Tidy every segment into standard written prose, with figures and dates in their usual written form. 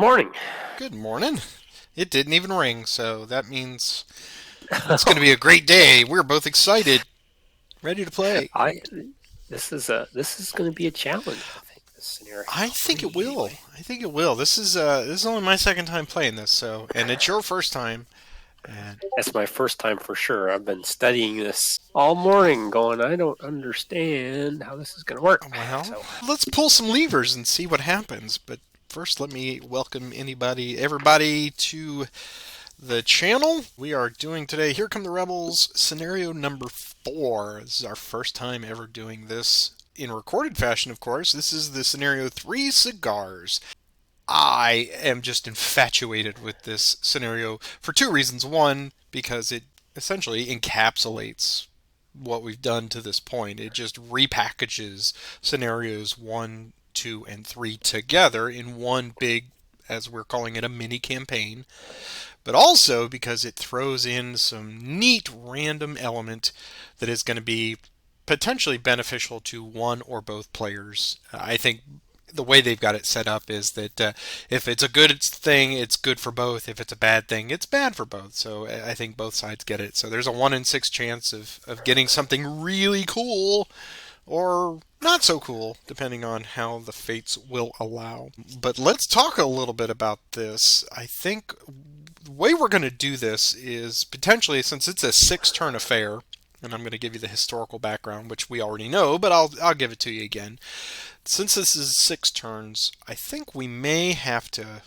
morning. Good morning. It didn't even ring, so that means it's going to be a great day. We're both excited, ready to play. I this is going to be a challenge. I think this I scenario think it will. really. I think it will. This is only my second time playing this, and it's your first time. And That's my first time for sure. I've been studying this all morning, going. I don't understand how this is going to work. well, So let's pull some levers and see what happens. But first, let me welcome everybody to the channel. We are doing today Here Come the Rebels scenario number 4. This is our first time ever doing this in recorded fashion, of course. This is the scenario 3 Cigars. I am just infatuated with this scenario for two reasons. One, because it essentially encapsulates what we've done to this point. It just repackages scenarios 1, 2, and 3 together in one big, as we're calling it, a mini campaign, but also because it throws in some neat random element that is going to be potentially beneficial to one or both players. I think the way they've got it set up is that if it's a good thing, it's good for both. If it's a bad thing, it's bad for both. So I think both sides get it. So there's a 1 in 6 chance of getting something really cool or not so cool, depending on how the fates will allow. But let's talk a little bit about this. I think the way we're going to do this is potentially, since it's a 6-turn affair, and I'm going to give you the historical background, which we already know, but I'll give it to you again. Since this is 6 turns, I think we may have to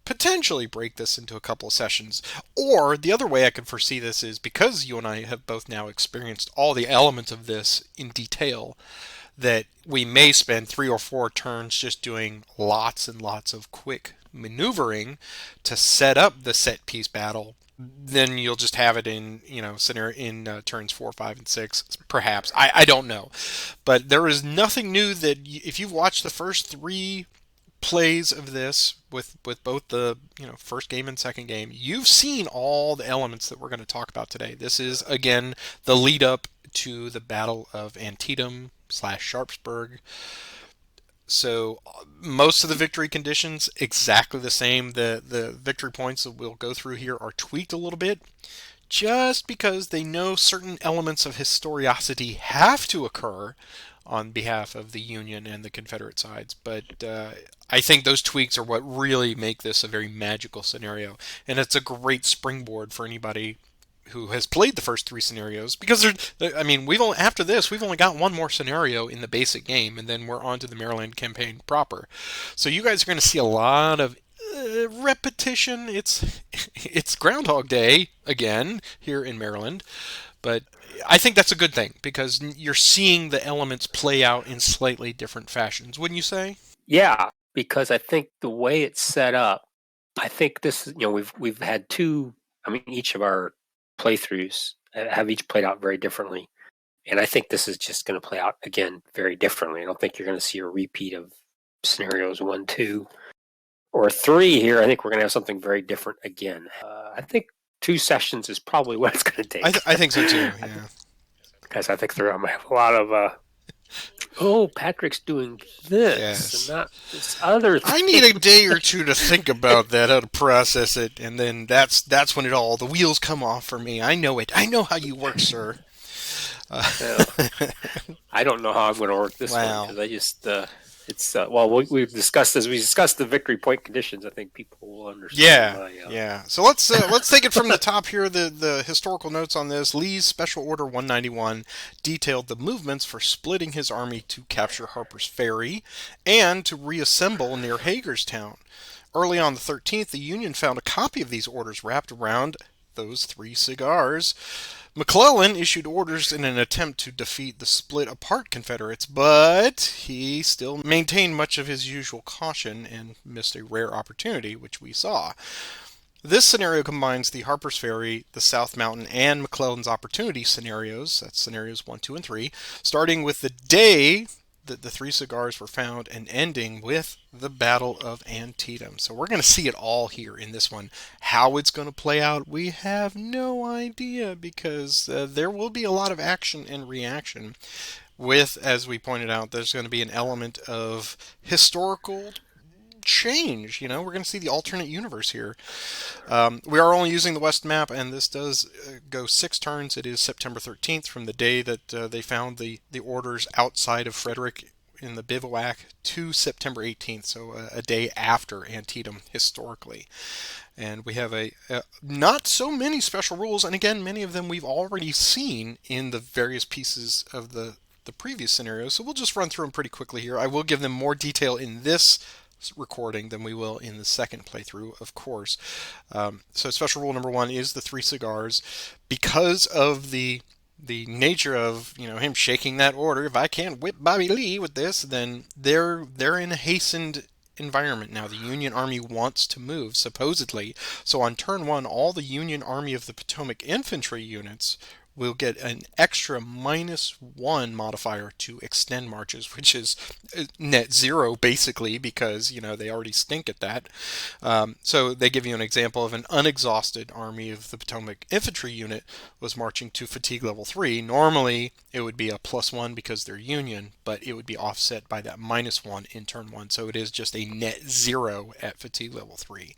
potentially break this into a couple of sessions. Or the other way I can foresee this is because you and I have both now experienced all the elements of this in detail, that we may spend 3 or 4 turns just doing lots and lots of quick maneuvering to set up the set piece battle. Then you'll just have it in, scenario in turns 4, 5, and 6, perhaps. I don't know, but there is nothing new that if you've watched the first 3 plays of this with both the first game and second game, you've seen all the elements that we're going to talk about today. This is again the lead up to the Battle of Antietam slash Sharpsburg. So most of the victory conditions exactly the same. The victory points that we'll go through here are tweaked a little bit, just because they know certain elements of historicity have to occur on behalf of the Union and the Confederate sides. But I think those tweaks are what really make this a very magical scenario, and it's a great springboard for anybody who has played the first 3 scenarios, because after this we've only got one more scenario in the basic game, and then we're on to the Maryland campaign proper. So you guys are going to see a lot of repetition. It's Groundhog Day again here in Maryland, but I think that's a good thing because you're seeing the elements play out in slightly different fashions, wouldn't you say? yeah, because I think the way it's set up, I think this is we've had two. I mean, each of our playthroughs have each played out very differently. And I think this is just going to play out again very differently. I don't think you're going to see a repeat of scenarios 1, 2, or 3 here. I think we're going to have something very different again. I think 2 sessions is probably what it's going to take. I think so too. Yeah. Because I think I might have a lot of, oh, Patrick's doing this Yes. and not this other I thing. need a day or two to think about that, how to process it, and then that's when the wheels come off for me. I know it. I know how you work, sir. Uh, I don't know how I'm going to work this one wow. because I just it's well we've discussed as we discussed the victory point conditions. I think people will understand Yeah, my yeah. So let's take it from the top here. The historical notes on this: Lee's Special Order 191 detailed the movements for splitting his army to capture Harper's Ferry and to reassemble near Hagerstown. Early on the 13th, the Union found a copy of these orders wrapped around those 3 cigars. McClellan issued orders in an attempt to defeat the split apart Confederates, but he still maintained much of his usual caution and missed a rare opportunity, which we saw. This scenario combines the Harper's Ferry, the South Mountain, and McClellan's opportunity scenarios. That's scenarios 1, 2, and 3, starting with the day that the 3 cigars were found and ending with the Battle of Antietam. So we're going to see it all here in this one. How it's going to play out, we have no idea, because there will be a lot of action and reaction with, as we pointed out, there's going to be an element of historical change. We're going to see the alternate universe here. We are only using the west map, and this does go 6 turns. It is September 13th from the day that they found the orders outside of Frederick in the bivouac to September 18th, so a day after Antietam historically. And we have a not so many special rules, and again, many of them we've already seen in the various pieces of the previous scenarios. So we'll just run through them pretty quickly here. I will give them more detail in this recording than we will in the second playthrough, of course. So special rule number 1 is the 3 cigars. Because of the nature of him shaking that order, if I can't whip Bobby Lee with this, then they're in a hastened environment now. The Union Army wants to move, supposedly. So on turn 1, all the Union Army of the Potomac infantry units will get an extra -1 modifier to extend marches, which is net 0 basically, because they already stink at that. So they give you an example of an unexhausted Army of the Potomac infantry unit was marching to fatigue level 3. Normally it would be a +1 because they're Union, but it would be offset by that -1 in turn 1. So it is just a net 0 at fatigue level 3.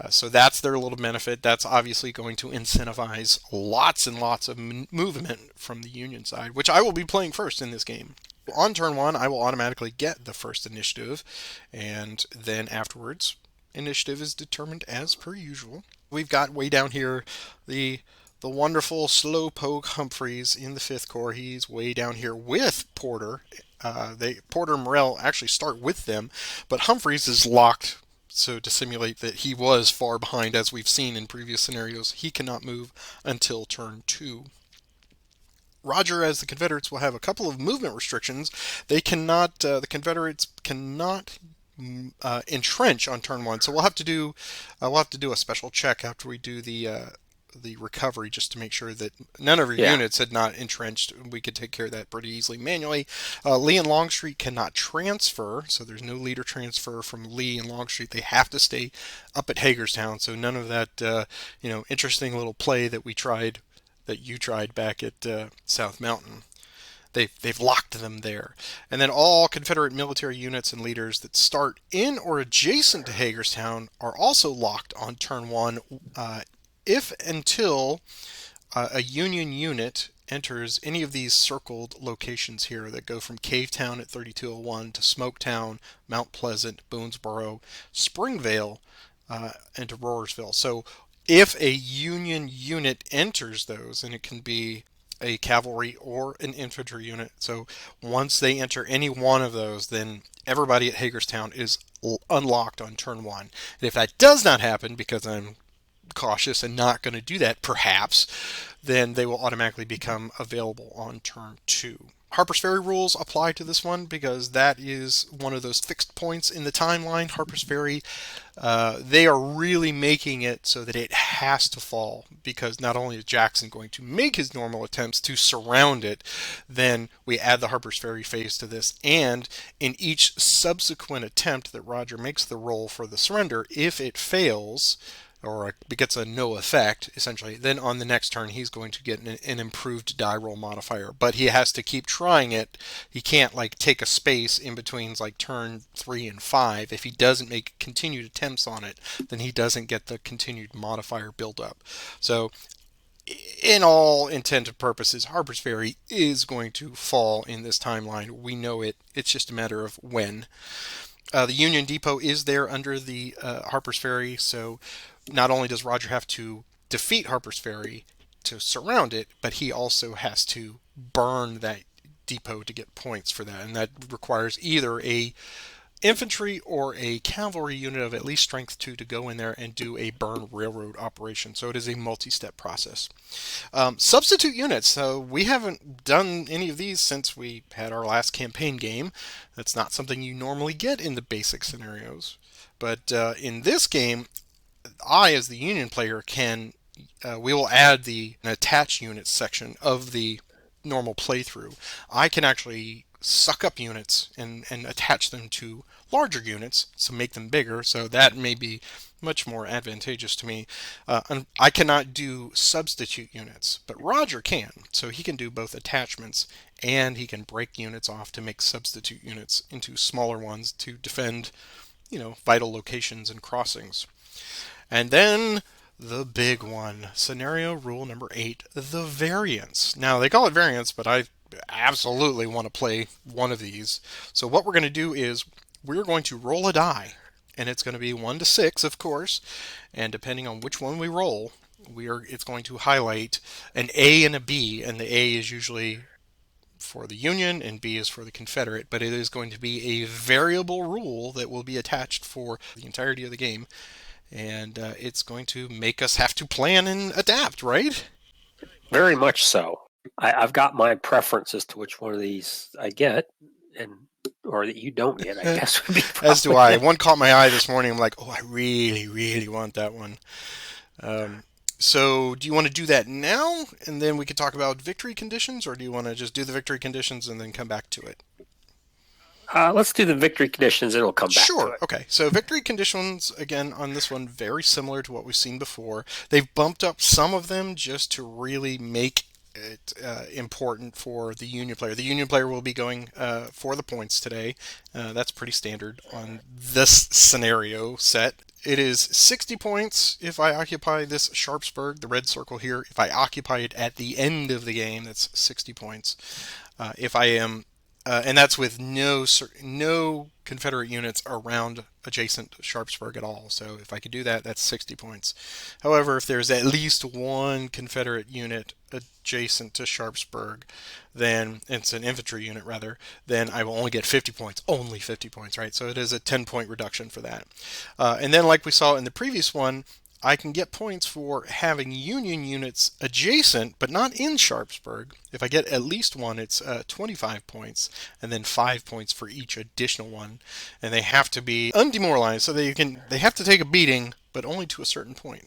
So that's their little benefit. That's obviously going to incentivize lots and lots of movement from the Union side, which I will be playing first in this game. On turn 1, I will automatically get the first initiative, and then afterwards, initiative is determined as per usual. We've got way down here the wonderful Slowpoke Humphreys in the 5th Corps. He's way down here with Porter. Porter and Morrell actually start with them, but Humphreys is locked. So to simulate that he was far behind, as we've seen in previous scenarios, he cannot move until turn 2. Roger, as the Confederates, will have a couple of movement restrictions. The Confederates cannot entrench on turn 1. So we'll have to do a special check after we do the recovery, just to make sure that none of our units had not entrenched. We could take care of that pretty easily manually. Lee and Longstreet cannot transfer, so there's no leader transfer from Lee and Longstreet. They have to stay up at Hagerstown, so none of that interesting little play that you tried back at South Mountain. They've locked them there. And then all Confederate military units and leaders that start in or adjacent to Hagerstown are also locked on turn 1 if until a Union unit enters any of these circled locations here that go from Cavetown at 3201 to Smoketown, Mount Pleasant, Boonesboro, Springvale, and to Roarsville. So if a Union unit enters those, and it can be a cavalry or an infantry unit, so once they enter any one of those, then everybody at Hagerstown is unlocked on turn 1. And if that does not happen, because I'm cautious and not going to do that perhaps, then they will automatically become available on turn 2. Harper's Ferry rules apply to this one because that is one of those fixed points in the timeline. Harper's Ferry, they are really making it so that it has to fall, because not only is Jackson going to make his normal attempts to surround it, then we add the Harper's Ferry phase to this, and in each subsequent attempt that Roger makes the roll for the surrender, if it fails, or it gets a no effect, essentially, then on the next turn he's going to get an improved die roll modifier. But he has to keep trying it. He can't take a space in between turn 3 and 5. If he doesn't make continued attempts on it, then he doesn't get the continued modifier build up. So in all intent and purposes, Harper's Ferry is going to fall in this timeline. We know it. It's just a matter of when. The Union Depot is there under the Harper's Ferry, so not only does Roger have to defeat Harper's Ferry to surround it, but he also has to burn that depot to get points for that, and that requires either a infantry or a cavalry unit of at least strength 2 to go in there and do a burn railroad operation. So it is a multi-step process. Substitute units. So we haven't done any of these since we had our last campaign game. That's not something you normally get in the basic scenarios. But in this game, I, as the Union player, we will add the attach units section of the normal playthrough. I can actually suck up units and attach them to larger units, so make them bigger, so that may be much more advantageous to me. I cannot do substitute units, but Roger can, so he can do both attachments and he can break units off to make substitute units into smaller ones to defend vital locations and crossings. And then the big one, scenario rule number 8, the variance. Now, they call it variance, but I absolutely want to play one of these. So what we're going to do is we're going to roll a die, and it's going to be 1 to 6, of course, and depending on which one we roll, it's going to highlight an A and a B, and the A is usually for the Union and B is for the Confederate, but it is going to be a variable rule that will be attached for the entirety of the game, and it's going to make us have to plan and adapt, right? Very much so. I've got my preference as to which one of these I get, and or that you don't get, I guess would be As do I. One caught my eye this morning. I'm like, oh, I really, really want that one. So do you want to do that now, and then we can talk about victory conditions, or do you want to just do the victory conditions and then come back to it? Let's do the victory conditions, and it'll come back to Sure. it. Okay. So victory conditions, again, on this one, very similar to what we've seen before. They've bumped up some of them just to really make it important for the Union player. The Union player will be going for the points today. That's pretty standard on this scenario set. It is 60 points if I occupy this Sharpsburg, the red circle here. If I occupy it at the end of the game, that's 60 points. If I am and that's with no Confederate units around adjacent to Sharpsburg at all. So if I could do that, that's 60 points. However, if there's at least one Confederate unit adjacent to Sharpsburg, then it's an infantry unit rather, then I will only get 50 points. Only 50 points, right? So it is a 10-point reduction for that. And then like we saw in the previous one, I can get points for having Union units adjacent, but not in Sharpsburg. If I get at least one, it's 25 points, and then 5 points for each additional one. And they have to be undemoralized, so they have to take a beating, but only to a certain point.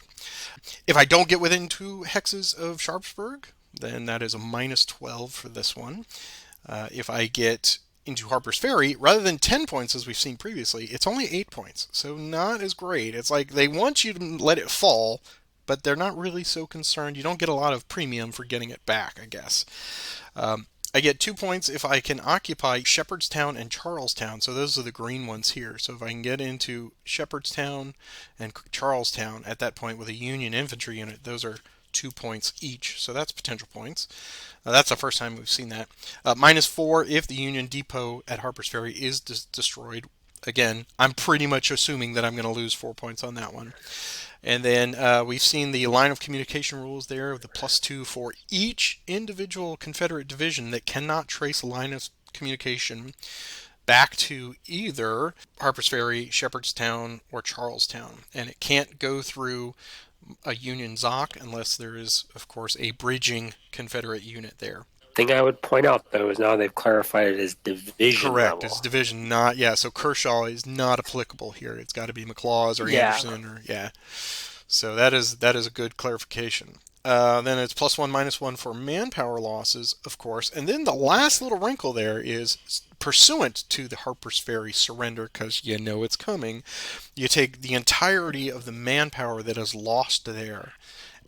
If I don't get within 2 hexes of Sharpsburg, then that is a minus 12 for this one. If I get into Harper's Ferry, rather than 10 points as we've seen previously, it's only 8 points. So not as great. It's like they want you to let it fall, but they're not really so concerned. You don't get a lot of premium for getting it back, I guess. I get 2 points if I can occupy Shepherdstown and Charlestown. So those are the green ones here. So if I can get into Shepherdstown and Charlestown at that point with a Union infantry unit, those are 2 points each. So that's potential points. That's the first time we've seen that. Minus 4 if the Union depot at Harper's Ferry is destroyed. Again, I'm pretty much assuming that I'm going to lose 4 points on that one. And then we've seen the line of communication rules there of the +2 for each individual Confederate division that cannot trace a line of communication back to either Harper's Ferry, Shepherdstown, or Charlestown. And it can't go through a Union ZOC unless there is, of course, a bridging Confederate unit there. Thing I would point out, though, is now they've clarified it as division Correct. level. It's division, not, yeah, so Kershaw is not applicable here. It's got to be McLaws or Anderson or, yeah. So that is a good clarification. Then it's +1, -1 for manpower losses, of course. And then the last little wrinkle there is pursuant to the Harper's Ferry surrender, because you know it's coming, you take the entirety of the manpower that is lost there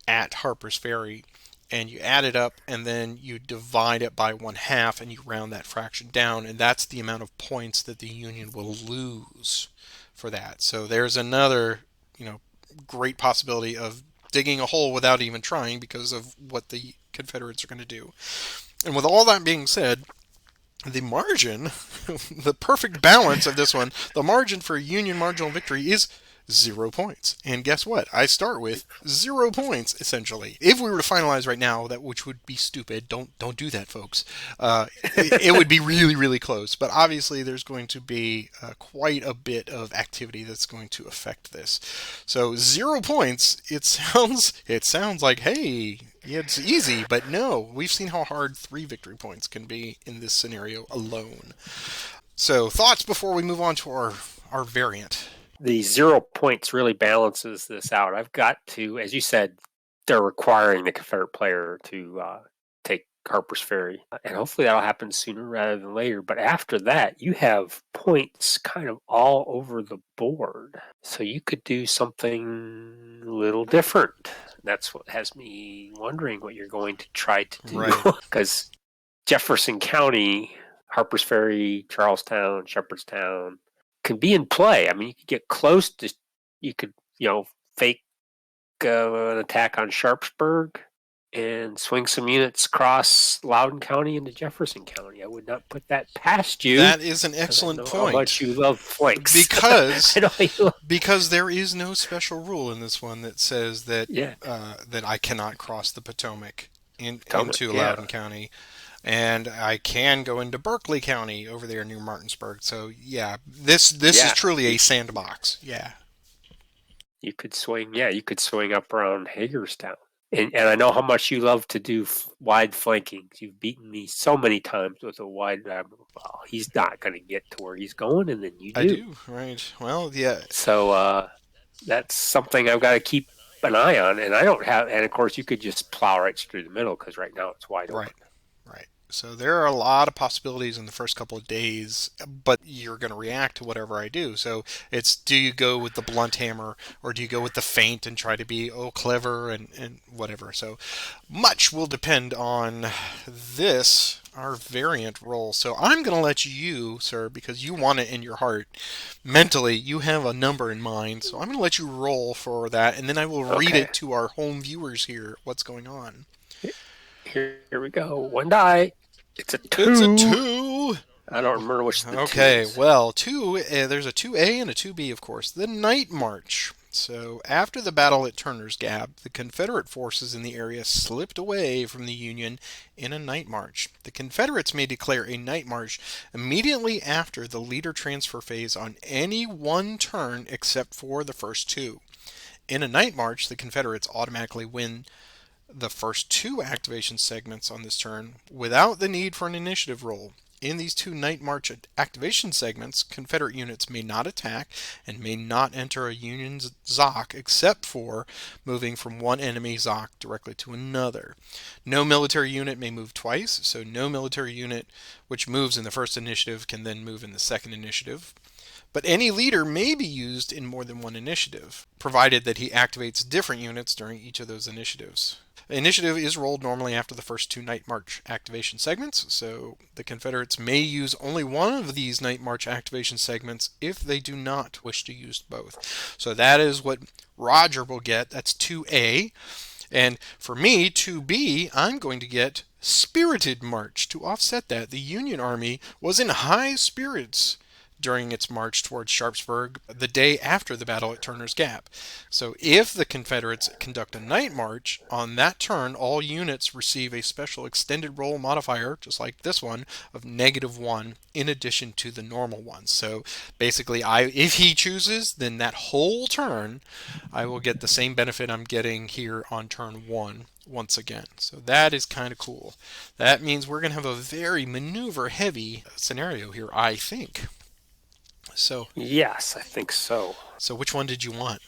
at Harper's Ferry and you add it up, and then you divide it by 1/2 and you round that fraction down, and that's the amount of points that the Union will lose for that. So there's another, great possibility of digging a hole without even trying because of what the Confederates are going to do. And with all that being said, the margin, the perfect balance of this one, the margin for Union marginal victory is 0 points. And guess what? I start with 0 points, essentially. If we were to finalize right now, which would be stupid, don't do that, folks. It would be really, really close. But obviously, there's going to be quite a bit of activity that's going to affect this. So 0 points. It sounds like, hey, yeah, it's easy, but no. We've seen how hard 3 victory points can be in this scenario alone. So thoughts before we move on to our variant. The 0 points really balances this out. I've got to, as you said, they're requiring the Confederate player to take Harper's Ferry. And hopefully that'll happen sooner rather than later. But after that, you have points kind of all over the board. So you could do something a little different. That's what has me wondering what you're going to try to do. Right. Because Jefferson County, Harper's Ferry, Charlestown, Shepherdstown, can be in play. I mean, you could get close to, you could, fake an attack on Sharpsburg and swing some units across Loudoun County into Jefferson County. I would not put that past you That is an because I excellent know how point. much you love flanks. Because I know you love, because there is no special rule in this one that says that yeah, that I cannot cross the Potomac Potomac, into yeah, Loudoun County, and I can go into Berkeley County over there near Martinsburg. So yeah, this is yeah. truly a sandbox. Yeah, You could swing, yeah, you could swing up around Hagerstown. And I know how much you love to do wide flanking. You've beaten me so many times with a wide. Well, he's not going to get to where he's going, and then you I do. do. Right. Well, yeah. So that's something I've got to keep an eye on. And I don't have. And of course, you could just plow right through the middle because right now it's wide Right. open. Right. So there are a lot of possibilities in the first couple of days, but you're going to react to whatever I do. So it's, do you go with the blunt hammer or do you go with the feint and try to be clever and whatever. So much will depend on this, our variant roll. So I'm going to let you, sir, because you want it in your heart. Mentally, you have a number in mind. So I'm going to let you roll for that, and then I will read Okay, it to our home viewers here what's going on. here we go. One die. It's a It's a 2. 2. I don't remember which the 2 Okay, is. well, there's a 2A and a 2B, of course. The Night March. So, after the battle at Turner's Gap, the Confederate forces in the area slipped away from the Union in a night march. The Confederates may declare a night march immediately after the leader transfer phase on any one turn except for the first two. In a night march, the Confederates automatically win the first two activation segments on this turn without the need for an initiative roll. In these two Night March activation segments, Confederate units may not attack and may not enter a Union ZOC except for moving from one enemy ZOC directly to another. No military unit may move twice, so no military unit which moves in the first initiative can then move in the second initiative. But any leader may be used in more than one initiative, provided that he activates different units during each of those initiatives. Initiative is rolled normally after the first two Night March activation segments, so the Confederates may use only one of these Night March activation segments if they do not wish to use both. So that is what Roger will get. That's 2A. And for me, 2B, I'm going to get Spirited March to offset that. The Union Army was in high spirits during its march towards Sharpsburg the day after the battle at Turner's Gap. So if the Confederates conduct a night march, on that turn all units receive a special extended roll modifier, just like this one, of -1 in addition to the normal one. So basically, if he chooses, then that whole turn I will get the same benefit I'm getting here on turn 1 once again. So that is kind of cool. That means we're going to have a very maneuver heavy scenario here, I think. So, Yes, I think so. so which one did you want?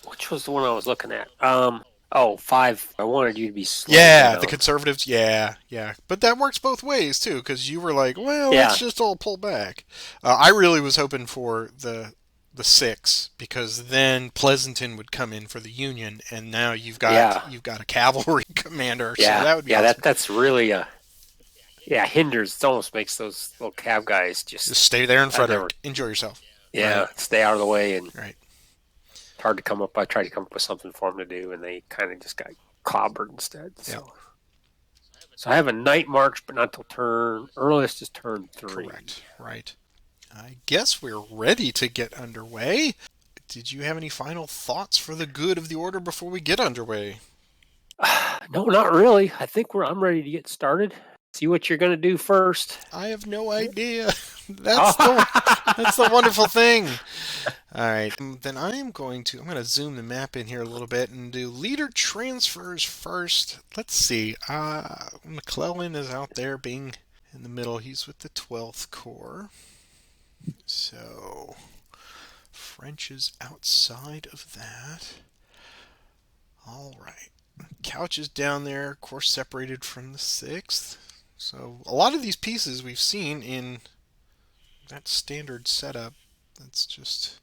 Which was the one I was looking at? Oh, 5. I wanted you to be slowing Yeah, the down. conservatives. Yeah, yeah. But that works both ways too, because you were like, well, let's Yeah, just all pull back. I really was hoping for the 6 because then Pleasanton would come in for the Union, and now yeah, you've got a cavalry commander, so yeah, that would be yeah. awesome. That's really yeah, hinders. It almost makes those little cab guys just. Just stay there in I never. Frederick, enjoy yourself. Right, Yeah, stay out of the way, and right. it's hard to come up. I tried to come up with something for them to do, and they kind of just got clobbered instead. Yeah, So I have a night march, but not till turn earliest is turn 3. correct. Right. I guess we're ready to get underway. Did you have any final thoughts for the good of the order before we get underway? No, not really. I think I'm ready to get started. See what you're gonna do first. I have no idea. That's the wonderful thing. All right, then I'm going to zoom the map in here a little bit and do leader transfers first. Let's see. McClellan is out there being in the middle. He's with the 12th Corps. So French is outside of that. All right. Couch is down there, of course, separated from the 6th. So a lot of these pieces we've seen in that standard setup. That's just.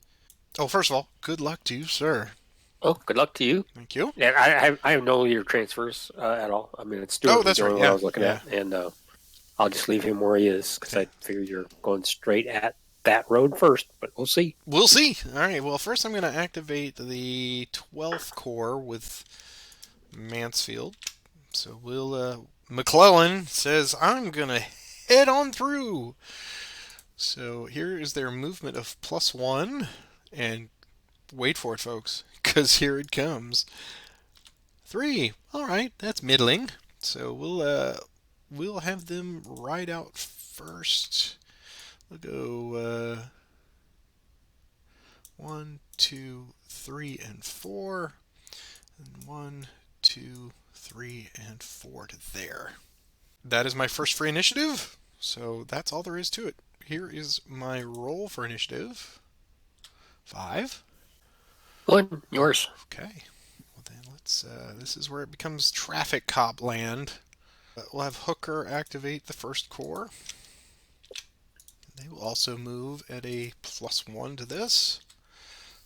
Oh, first of all, good luck to you, sir. Oh, good luck to you. Thank you. And I have no leader transfers at all. I mean, it's Oh, Stewart was that's the right. only one I Yeah, was looking yeah. at, and I'll just leave him where he is because Okay. I figured you're going straight at that road first, but we'll see. We'll see. All right. Well, first I'm going to activate the 12th core with Mansfield. So we'll. McClellan says I'm going to head on through. So here is their movement of +1, and wait for it, folks, because here it comes. 3. All right, that's middling. So we'll have them ride out first. We'll go 1, 2, 3, and 4, and 1, 2, 3, and 4 to there. That is my first free initiative. So that's all there is to it. Here is my roll for initiative. 5. One, yours. Okay. Well then let's. This is where it becomes traffic cop land. We'll have Hooker activate the first core. They will also move at a +1 to this.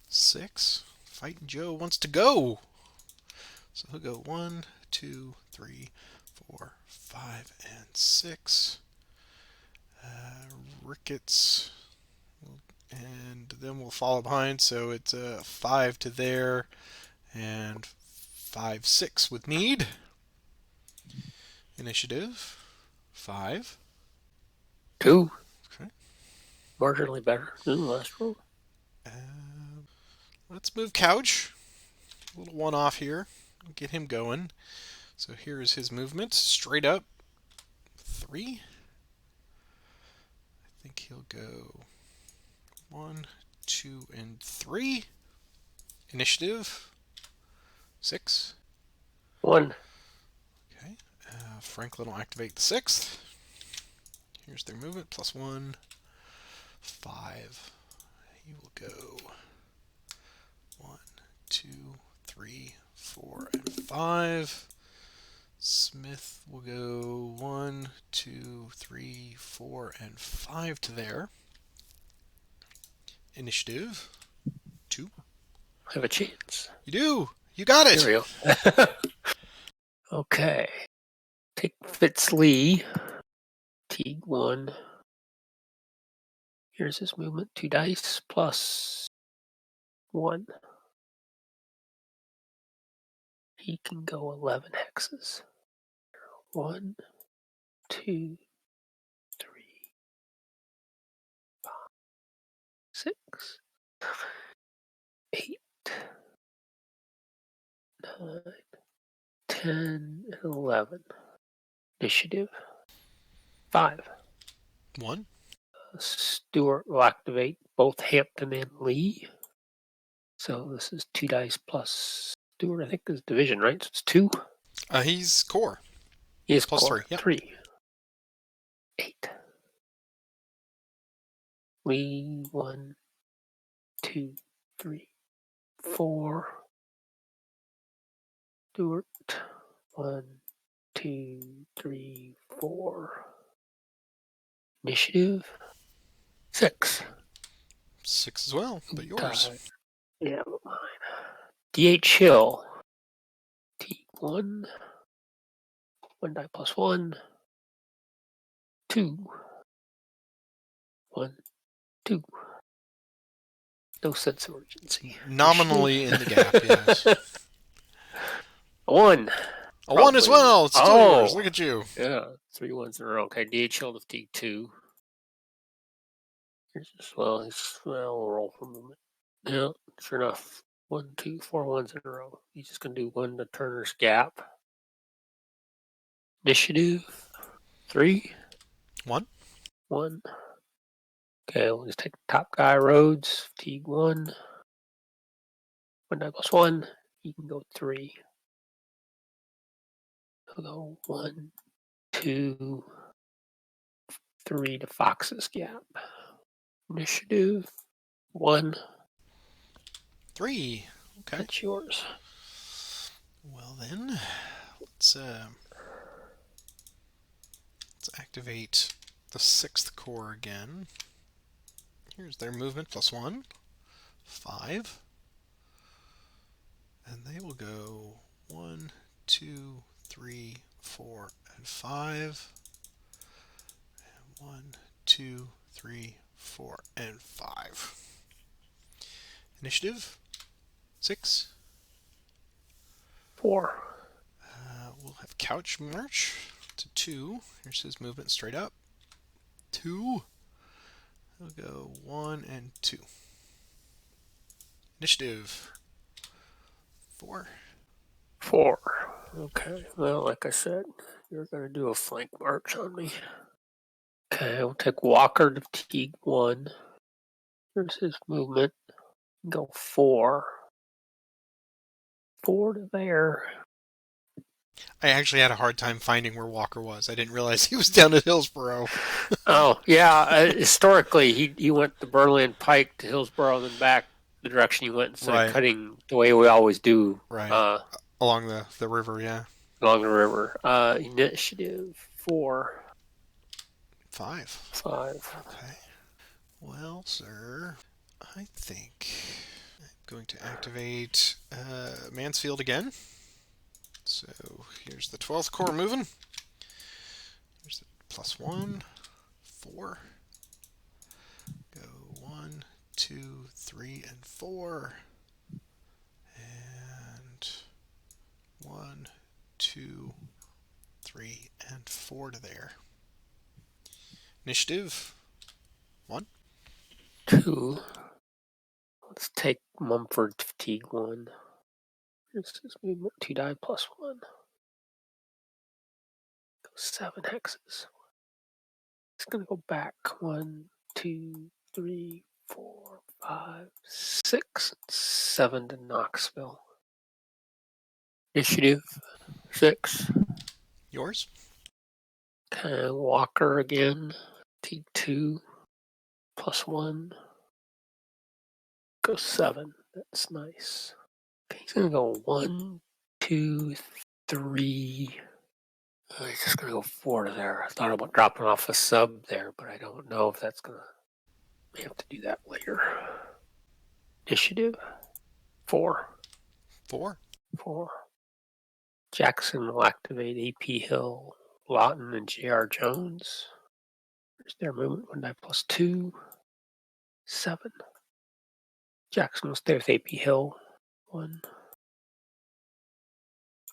6. Fighting Joe wants to go. So he'll go 1, 2, 3, 4, 5, and 6. Ricketts, and then we'll follow behind. So it's a 5 to there, and 5, 6 with need. Initiative 5. 2. Okay. Marginally better than the last roll. Let's move Couch. A little one off here. Get him going. So here is his movement. Straight up. 3. I think he'll go 1, 2, and 3. Initiative 6. 1. Okay. Franklin will activate the 6th. Here's their movement. +1. 5. He will go 1, 2, 3, 4, and 5. Smith will go 1, 2, 3, 4, and 5 to there. Initiative 2. Have a chance. You do. You got it. There we go. Okay. Take Fitzlee. Teague 1. Here's his movement. 2 dice +1. He can go 11 hexes. 1, 2, 3, 5, 6, 8, 9, 10, and 11. Initiative 5. 1. Stewart will activate both Hampton and Lee. So this is 2 dice plus Stewart, I think, is division, right? So it's 2. He's core. He is Plus core. 3. Yep. 3. 8. Lee 1, 2, 3, 4. Stewart 1, 2, 3, 4. Initiative 6. 6 as well, but yours. Yeah, but mine. DH Hill. T1. 1 die +1. 2. 1, 2. No sense of urgency. Nominally in the gap, yes. 1. A 1 as well. It's still yours. Look at you. Yeah, 3 1s in a row. Okay, DH Hill to T2. Here's as well. We'll roll for movement. Yeah, sure enough. 1, 2, 4 1s in a row. He's just going to do 1 to Turner's Gap. Initiative 3. 1. 1. Okay, we'll just take the top guy, Rhodes. Fatigue 1. 1 die +1. He can go 3. He'll go 1, 2, 3 to Fox's Gap. Initiative 1. 3. Okay. That's yours. Well then, let's activate the 6th core again. Here's their movement +1. 5. And they will go 1, 2, 3, 4, and 5. And 1, 2, 3, 4, and 5. Initiative 6. 4. We'll have Couch March to 2. Here's his movement straight up. 2. He'll go 1 and 2. Initiative 4. 4. Okay. Well, like I said, you're going to do a flank march on me. Okay, we'll take Walker to fatigue 1. Here's his movement. Go 4. 4 to there. I actually had a hard time finding where Walker was. I didn't realize he was down at Hillsboro. Oh, yeah. Historically, he went the Berlin Pike to Hillsboro, then back the direction you went instead of Right, cutting the way we always do right. Along the river, yeah. along the river. Initiative 4. 5. 5. Okay. Well, sir, I think I'm going to activate Mansfield again. So here's the 12th Corps moving. Here's the +1, 4. Go 1, 2, 3, and 4. And 1, 2, 3, and 4 to there. Initiative 1. 2. Let's take Mumford to fatigue 1. Here's his movement. 2 die +1. Go 7 hexes. It's going to go back 1, 2, 3, 4, 5, 6, 7 to Knoxville. Initiative 6. Yours. Okay, Walker again. T2 +1. Go 7. That's nice. Okay, he's gonna go 1, 2, 3. He's just gonna go 4 to there. I thought about dropping off a sub there, but I don't know if that's gonna. We have to do that later. Initiative 4. 4. 4. Jackson will activate AP Hill, Lawton, and J.R. Jones. There's their movement. 1 die +2. 7. Jackson will stay with AP Hill. 1,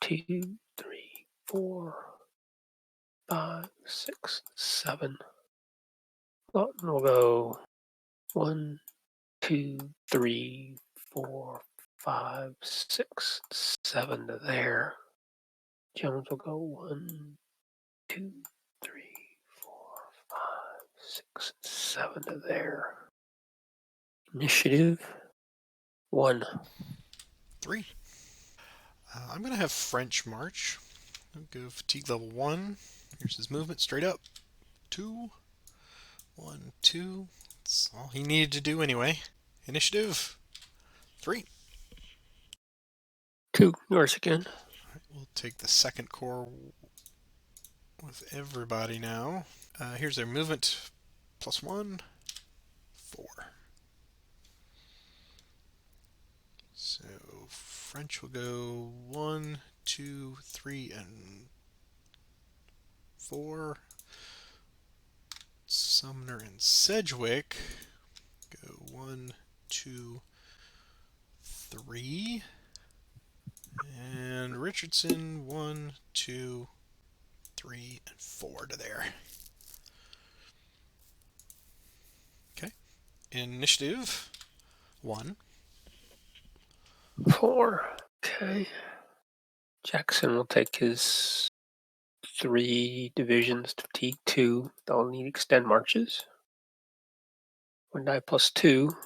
2, 3, 4, 5, 6, 7. Lawton will go 1, 2, 3, 4, 5, 6, 7 to there. Jones will go 1, 2, 3, 4, 5, 6, 7 to there. Initiative 1. 3. I'm going to have French March. I'll go fatigue level 1. Here's his movement straight up. 2. 1, 2. That's all he needed to do anyway. Initiative 3. 2. Yours again. We'll take the 2nd Corps with everybody now. Here's their movement +1, 4. So French will go 1, 2, 3, and 4. Sumner and Sedgwick go 1, 2, 3. And Richardson 1, 2, 3, and 4 to there. Okay. Initiative 1. 4. Okay. Jackson will take his 3 divisions to fatigue 2. They'll need extend marches. 1 die +2.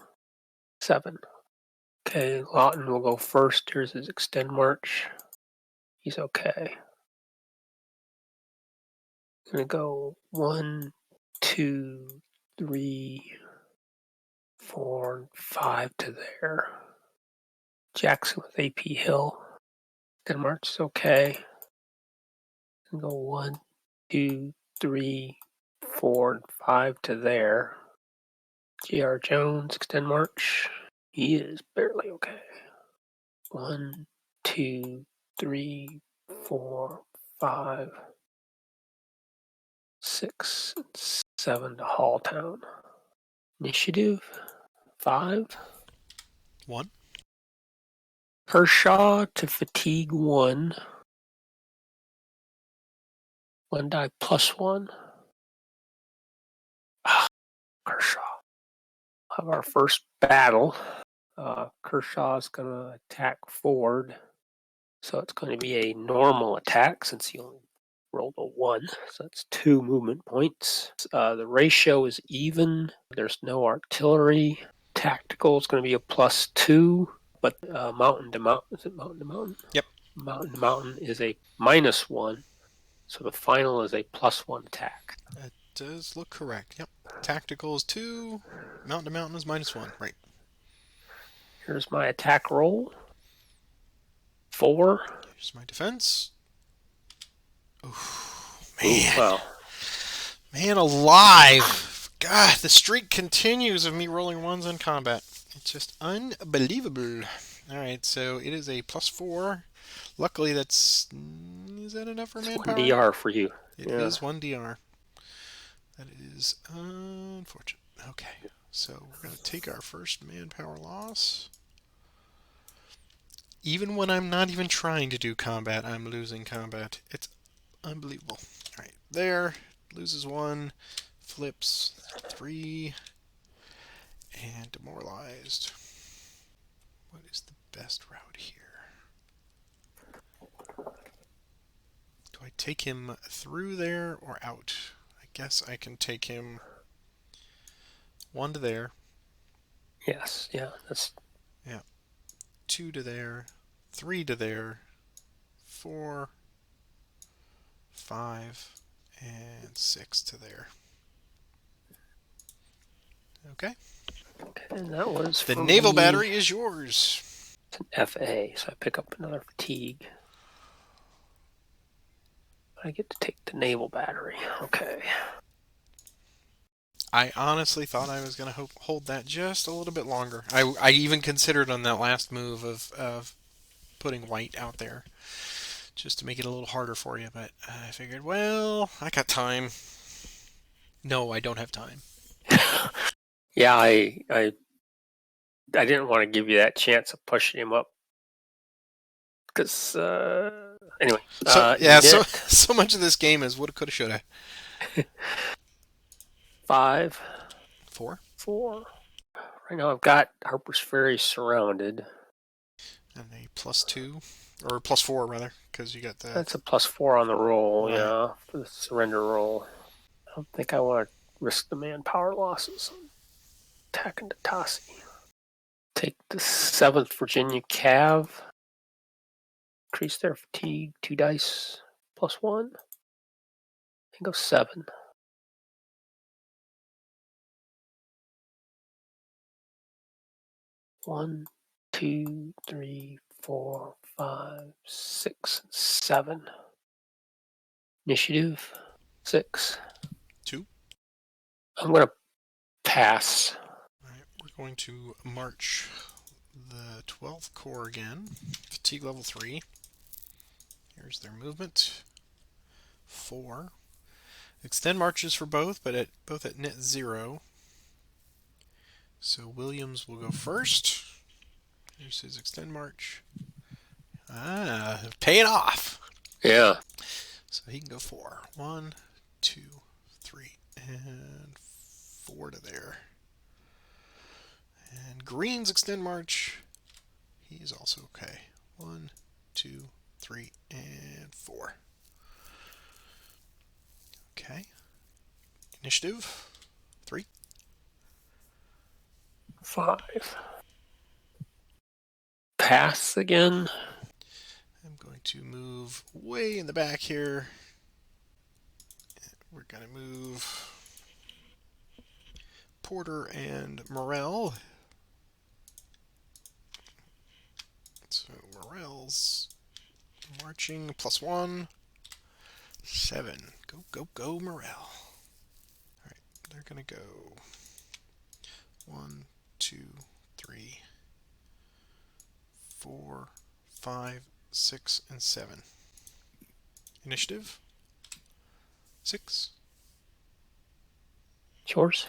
7. Okay, Lawton will go first. Here's his extend march. He's okay. Gonna go 1, 2, 3, 4, 5 to there. Jackson with AP Hill. Extend march is okay. Gonna go 1, 2, 3, 4, and 5 to there. J.R. Jones, extend march. He is barely okay. 1, 2, 3, 4, 5, 6, and 7 to Halltown. Initiative 5. 1. Kershaw to fatigue 1. 1 die +1. Kershaw. Have our first battle. Kershaw's going to attack forward. So it's going to be a normal attack since he only rolled a 1. So that's 2 movement points. The ratio is even. There's no artillery. Tactical is going to be a +2. But mountain to mountain. Is it mountain to mountain? Yep. Mountain to mountain is a -1. So the final is a +1 attack. That does look correct. Yep. Tactical is 2. Mountain to mountain is -1. Right. Here's my attack roll. 4. Here's my defense. Oof, man. Wow. Man alive. God, the streak continues of me rolling 1s in combat. It's just unbelievable. Alright, so it is a +4. Luckily, is that enough for manpower? 1 DR for you. It is 1 DR. That is unfortunate. Okay, so we're going to take our first manpower loss. Even when I'm not even trying to do combat, I'm losing combat. It's unbelievable. Alright, there. Loses 1. Flips 3. And demoralized. What is the best route here? Do I take him through there or out? I guess I can take him 1 to there. Yes, yeah, that's 2 to there, 3 to there, 4, 5, and 6 to there. Okay. And that was The for naval me. battery is yours. It's an FA, so I pick up another fatigue. I get to take the naval battery. Okay. I honestly thought I was going to hold that just a little bit longer. I even considered on that last move of putting white out there just to make it a little harder for you, but I figured, well, I got time. No, I don't have time. Yeah, I didn't want to give you that chance of pushing him up because anyway. So much of this game is woulda, coulda, shoulda. 5, 4, 4. Right now I've got Harper's Ferry surrounded. and a +2 or +4 rather, because you got the. That's a +4 on the roll, Right. yeah, for the surrender roll. I don't think I want to risk the manpower losses. Attacking to Tassi. Take the 7th Virginia Cav. Increase their fatigue 2 dice +1. And go 7. One, 2, 3, 4, 5, 6, 7. Initiative 6. 2. I'm gonna pass. All right, we're going to march the 12th Corps again. Fatigue level 3. Here's their movement. 4. Extend marches for both, but both at net 0. So Williams will go first. Here's his extend march. Pay it off. Yeah. So he can go 4. 1, 2, 3, and 4 to there. And Green's extend march. He's also okay. 1, 2, 3, and 4. Okay. Initiative 3. 5. Pass again. I'm going to move way in the back here. We're going to move Porter and Morel. So Morel's marching +1. 7. Go, go, go, Morel. Alright, they're going to go 1, 2, 3, 4, 5, 6, and 7. Initiative 6. Yours.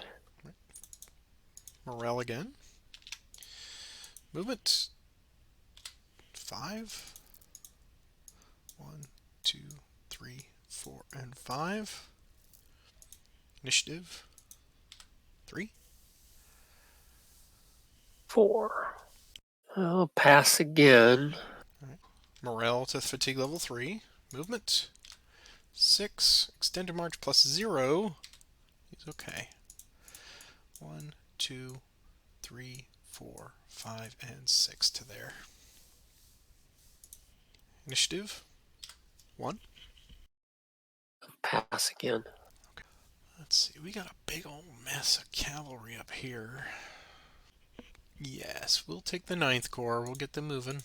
Morale again. Movement. 5. 1, 2, 3, 4, and 5. Initiative. 3. 4. I'll pass again. All right. Morale to fatigue level 3. Movement. 6. Extended march plus 0. He's okay. 1, 2, 3, 4, 5, and 6 to there. Initiative. 1. Pass again. Okay. Let's see. We got a big old mess of cavalry up here. Yes, we'll take the 9th Corps. We'll get them moving.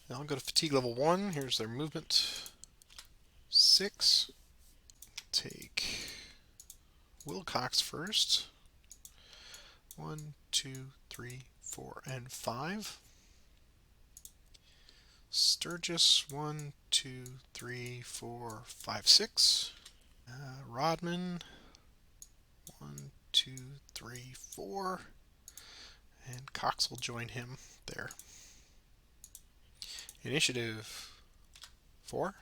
Now I'll go to fatigue level 1. Here's their movement. 6. Take Wilcox first. 1, 2, 3, 4, and 5. Sturgis, 1, 2, 3, 4, 5, 6. Rodman, 1, 2, 3, 4. And Cox will join him there. Initiative 4.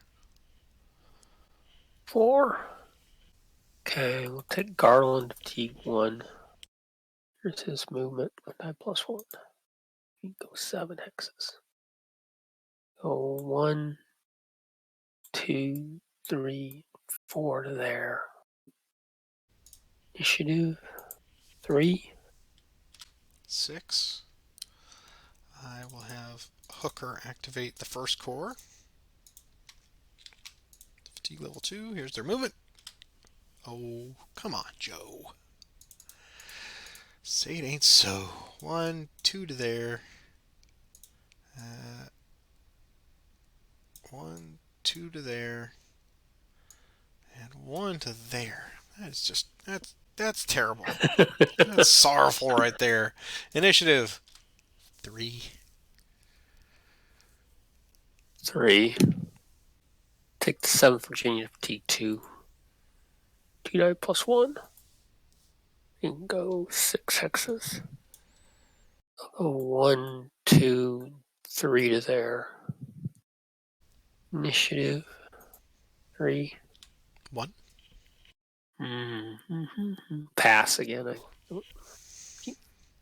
4. Okay, we'll take Garland, fatigue 1. Here's his movement. 1 die plus 1. He can go 7 hexes. Go 1, 2, 3, 4 to there. Initiative 3. 6. I will have Hooker activate the 1st Corps. Fatigue level 2. Here's their movement. Oh, come on, Joe. Say it ain't so. 1, 2 to there. 1, 2 to there. And 1 to there. That's just, that's terrible. That's sorrowful right there. Initiative 3. 3. Take the 7th Virginia, fatigue 2. 2 die plus 1. You can go 6 hexes. I'll go 1, 2, 3 to there. Initiative 3. 1. Pass again.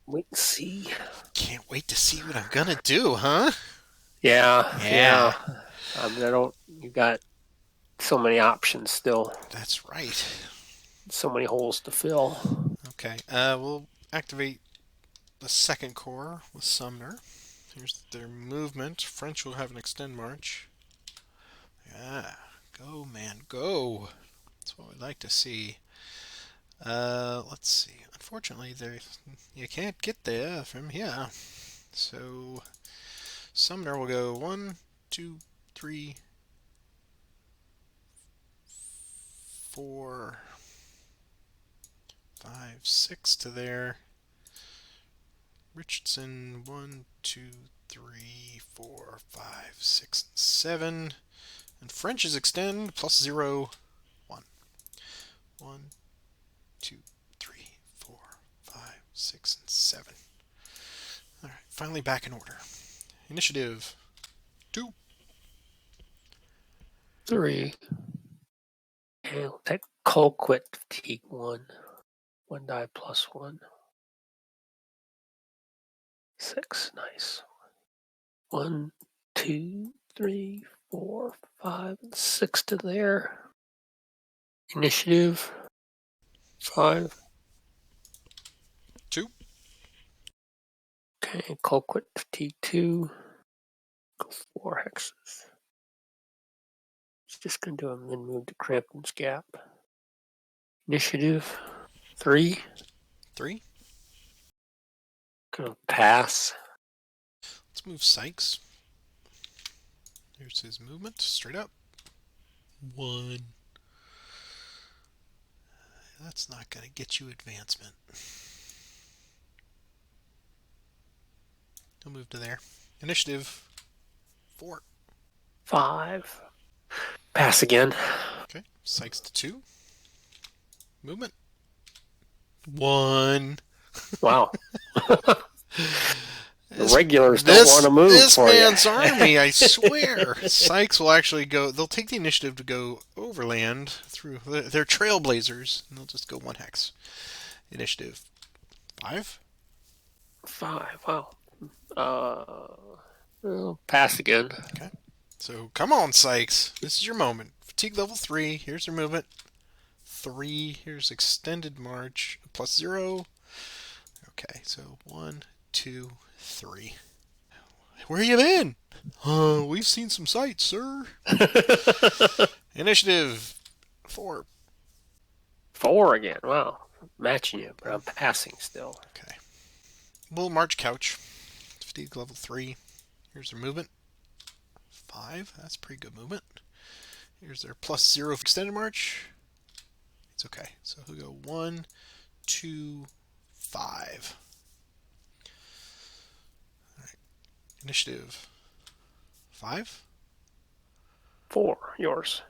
Wait and see. Can't wait to see what I'm gonna do, huh? Yeah. I mean, you got so many options still. That's right. So many holes to fill. Okay, we'll activate the 2nd Corps with Sumner. Here's their movement. French will have an extend march. Yeah, go, man, go. That's what we'd like to see. Let's see. Unfortunately, you can't get there from here. So Sumner will go 1, 2, 3, 4, 5, 6 to there. Richardson 1, 2, 3, 4, 5, 6, and 7. And French's extend plus 0, 1. 1, 2, 3, 4, 5, 6, and 7. Alright, finally back in order. Initiative 2. 3. And we'll take Colquitt, fatigue 1. 1 die plus 1. 6. Nice. 1, 2, 3, 4, 5, and 6 to there. Initiative 5. 2. Okay, Colquitt, fatigue 2. Go 4 hexes. It's just going to do a min move to Crampton's Gap. Initiative 3. 3. Gonna pass. Let's move Sykes. Here's his movement, straight up. 1. That's not going to get you advancement. He'll move to there. Initiative 4. 5. Pass again. Okay, Sykes to 2. Movement 1. Wow. The This regulars don't want this to move this for you. man's army, I swear. Sykes will actually go. They'll take the initiative to go overland through. They're trailblazers, and they'll just go 1 hex. Initiative 5. 5. Wow. Well, pass again. Okay. So come on, Sykes. This is your moment. Fatigue level 3. Here's your movement. 3. Here's extended march. +0. Okay, so 1, 2, 3. Where you been? We've seen some sights, sir. Initiative 4. 4 again. Wow. Matching you, but I'm passing still. Okay. We'll march couch. Fatigue level 3. Here's their movement. 5. That's pretty good movement. Here's their +0 extended march. It's okay. So he'll go 1, 2, 5. All right. Initiative 5. 4. Yours.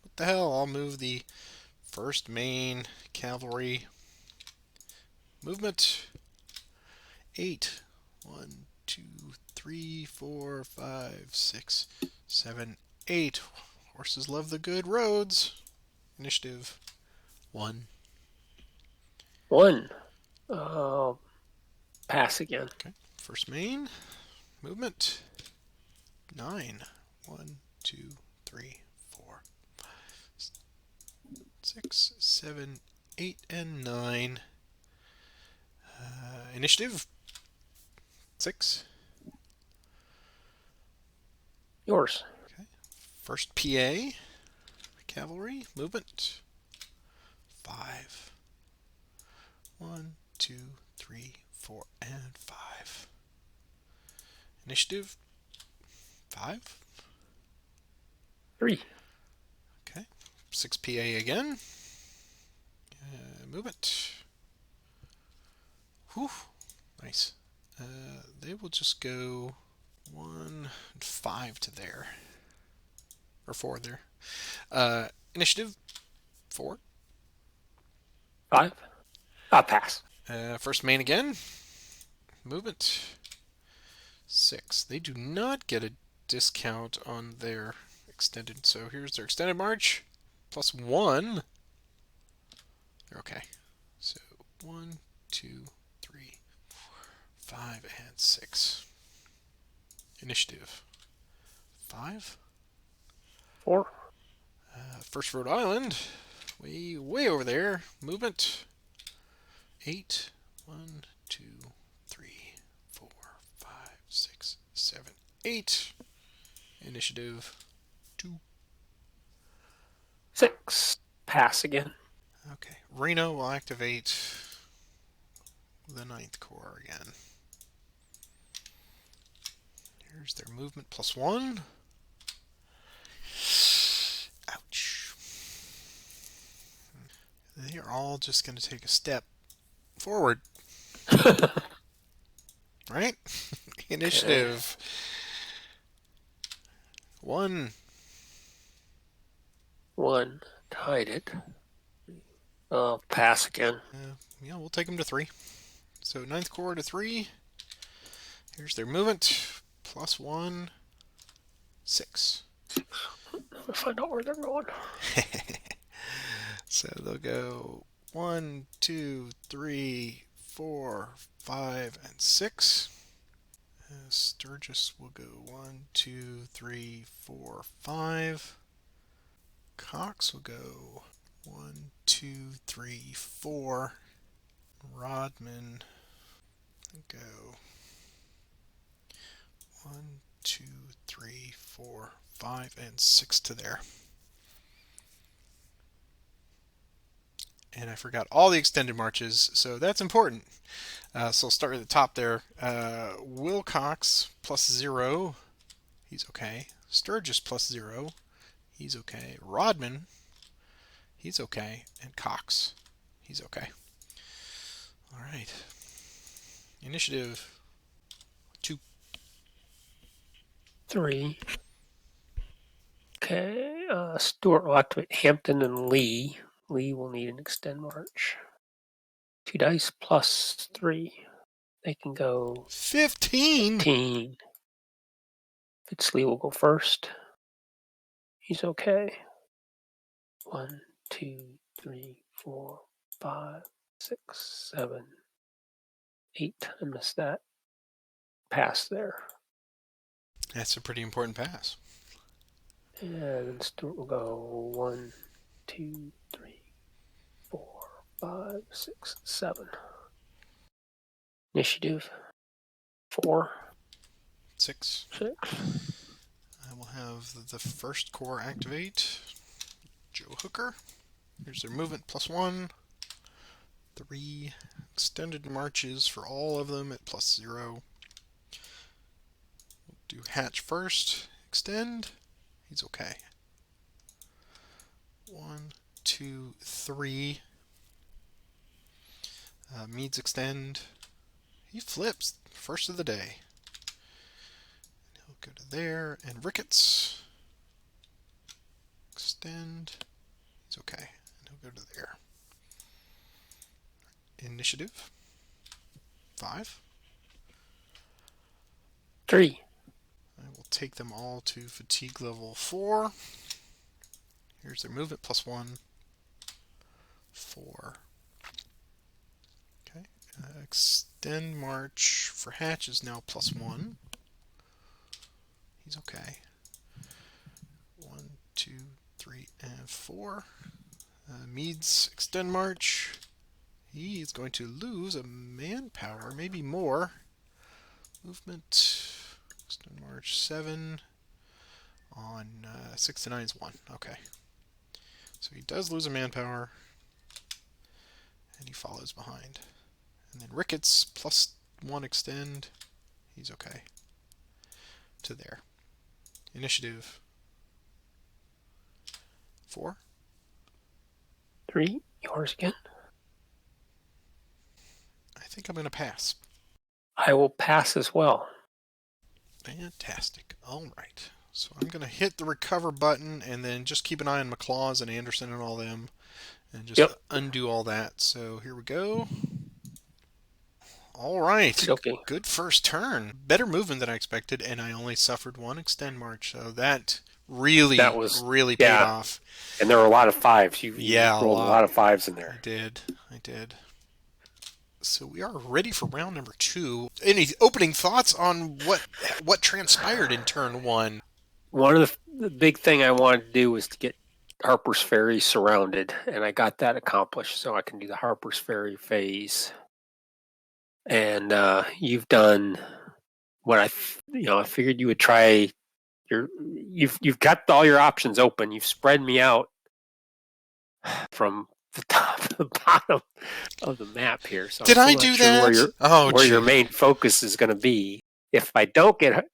What the hell? I'll move the first main cavalry movement. 8. 1, 2, 3, 4, 5, 6, 7, 8. Horses love the good roads. Initiative 1. 1. Pass again. Okay. First main movement. 9. 1, 2, 3, 4, 6, 7, 8, and 9. Initiative 6. Yours. Okay. First PA cavalry movement. 5. 1, 2, 3, 4, and 5. Initiative 5. 3. Okay. 6 PA again. Movement. Whew. Nice. They will just go 1 and 5 to there. Or 4 there. Initiative 4. 5. I'll pass. First main again. Movement 6. They do not get a discount on their extended. So here's their extended march. +1. They're okay. So 1, 2, 3, 4, 5, and 6. Initiative 5. 4. First Rhode Island. Way over there. Movement 8. 1, 2, 3, 4, 5, 6, 7, 8. Initiative 2. 6. Pass again. Okay. Reno will activate the 9th Corps again. Here's their movement +1. Ouch. They are all just going to take a step forward, right? Initiative 1. 1. Tied it. Pass again. Yeah, we'll take them to 3. So 9th Corps to 3. Here's their movement +1. 6. I'll find out where they're going. So they'll go 1, 2, 3, 4, 5, and 6. Sturgis will go 1, 2, 3, 4, 5. Cox will go 1, 2, 3, 4. Rodman will go 1, 2, 3, 4, 5, and 6 to there. And I forgot all the extended marches, so that's important. So I'll start at the top there. Wilcox +0. He's okay. Sturgis +0. He's okay. Rodman. He's okay. And Cox. He's okay. All right. Initiative 2. 3. Okay. Stuart will activate Hampton and Lee. Lee will need an extend march. 2 dice plus 3. They can go 15? 15. Fitzley will go first. He's okay. 1, 2, 3, 4, 5, 6, 7, 8. I missed that. Pass there. That's a pretty important pass. And then Stuart will go 1, 2, 3, 4, 5, 6, 7. Initiative 4, 6. 6. I will have the first core activate. Joe Hooker. Here's their movement +1. 3 extended marches for all of them at +0. We'll do Hatch first. Extend. He's okay. 1, 2, 3. Meads extend. He flips. First of the day. He'll go to there. And Ricketts. Extend. He's okay. And he'll go to there. Initiative 5. 3. I will take them all to fatigue level 4. Here's their movement +1. 4. Okay. Extend march for Hatch is now +1. He's okay. 1, 2, 3, and 4. Meads extend march. He is going to lose a manpower, maybe more. Movement extend march 7 on 6 to 9 is 1. Okay. So he does lose a manpower, and he follows behind. And then Ricketts +1 extend. He's okay. To there. Initiative 4. 3. Yours again. I think I'm going to pass. I will pass as well. Fantastic. All right. So I'm going to hit the recover button and then just keep an eye on McClaws and Anderson and all them and just undo all that. So here we go. All right. Okay. Good first turn. Better movement than I expected, and I only suffered 1 extend march. So that really paid off. And there were a lot of 5s. You rolled a lot of 5s in there. I did. So we are ready for round number 2. Any opening thoughts on what transpired in turn 1? One of the big thing I wanted to do was to get Harper's Ferry surrounded, and I got that accomplished, so I can do the Harper's Ferry phase. And you've done what I figured you would try. You've got all your options open. You've spread me out from the top to the bottom of the map here. So did I do that? Where your main focus is going to be. If I don't get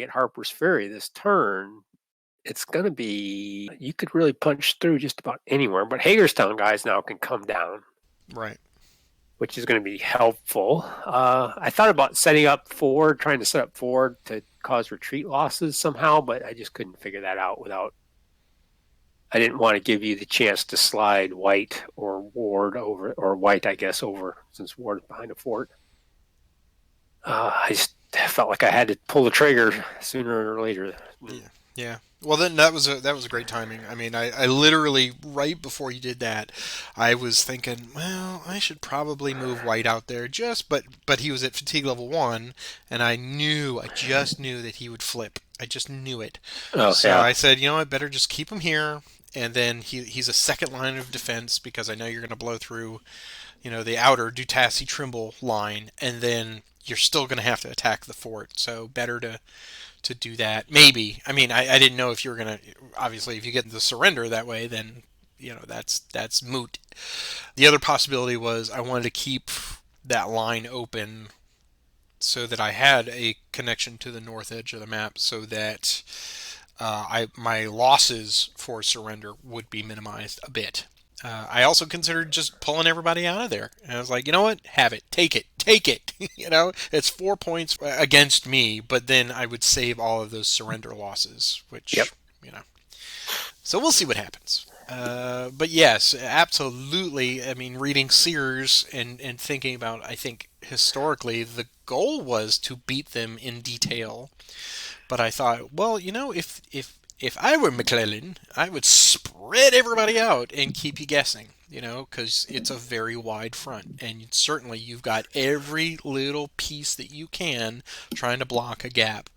Harper's Ferry this turn, it's going to be, you could really punch through just about anywhere. But Hagerstown guys now can come down, right? Which is going to be helpful. I thought about trying to set up forward to cause retreat losses somehow, but I just couldn't figure that out without. I didn't want to give you the chance to slide White or Ward over, or White, I guess, over, since Ward is behind a fort. I just felt like I had to pull the trigger sooner or later. Yeah. Well, then that was a great timing. I mean, I literally, right before you did that, I was thinking, well, I should probably move White out there but he was at fatigue level 1, and I just knew that he would flip. I just knew it. I said, I better just keep him here, and then he's a second line of defense because I know you're going to blow through, the outer Dutassi Trimble line, and then you're still going to have to attack the fort. So better to do that. Maybe. I mean, I didn't know if you were going to, obviously, if you get the surrender that way, then, that's moot. The other possibility was I wanted to keep that line open so that I had a connection to the north edge of the map so that my losses for surrender would be minimized a bit. I also considered just pulling everybody out of there. And I was like, you know what? Have it. Take it. It's 4 points against me, but then I would save all of those surrender losses, which, So we'll see what happens. But yes, absolutely. I mean, reading Sears and thinking about, I think historically, the goal was to beat them in detail. But I thought, well, if I were McClellan, I would spread everybody out and keep you guessing. Because it's a very wide front, and certainly you've got every little piece that you can trying to block a gap.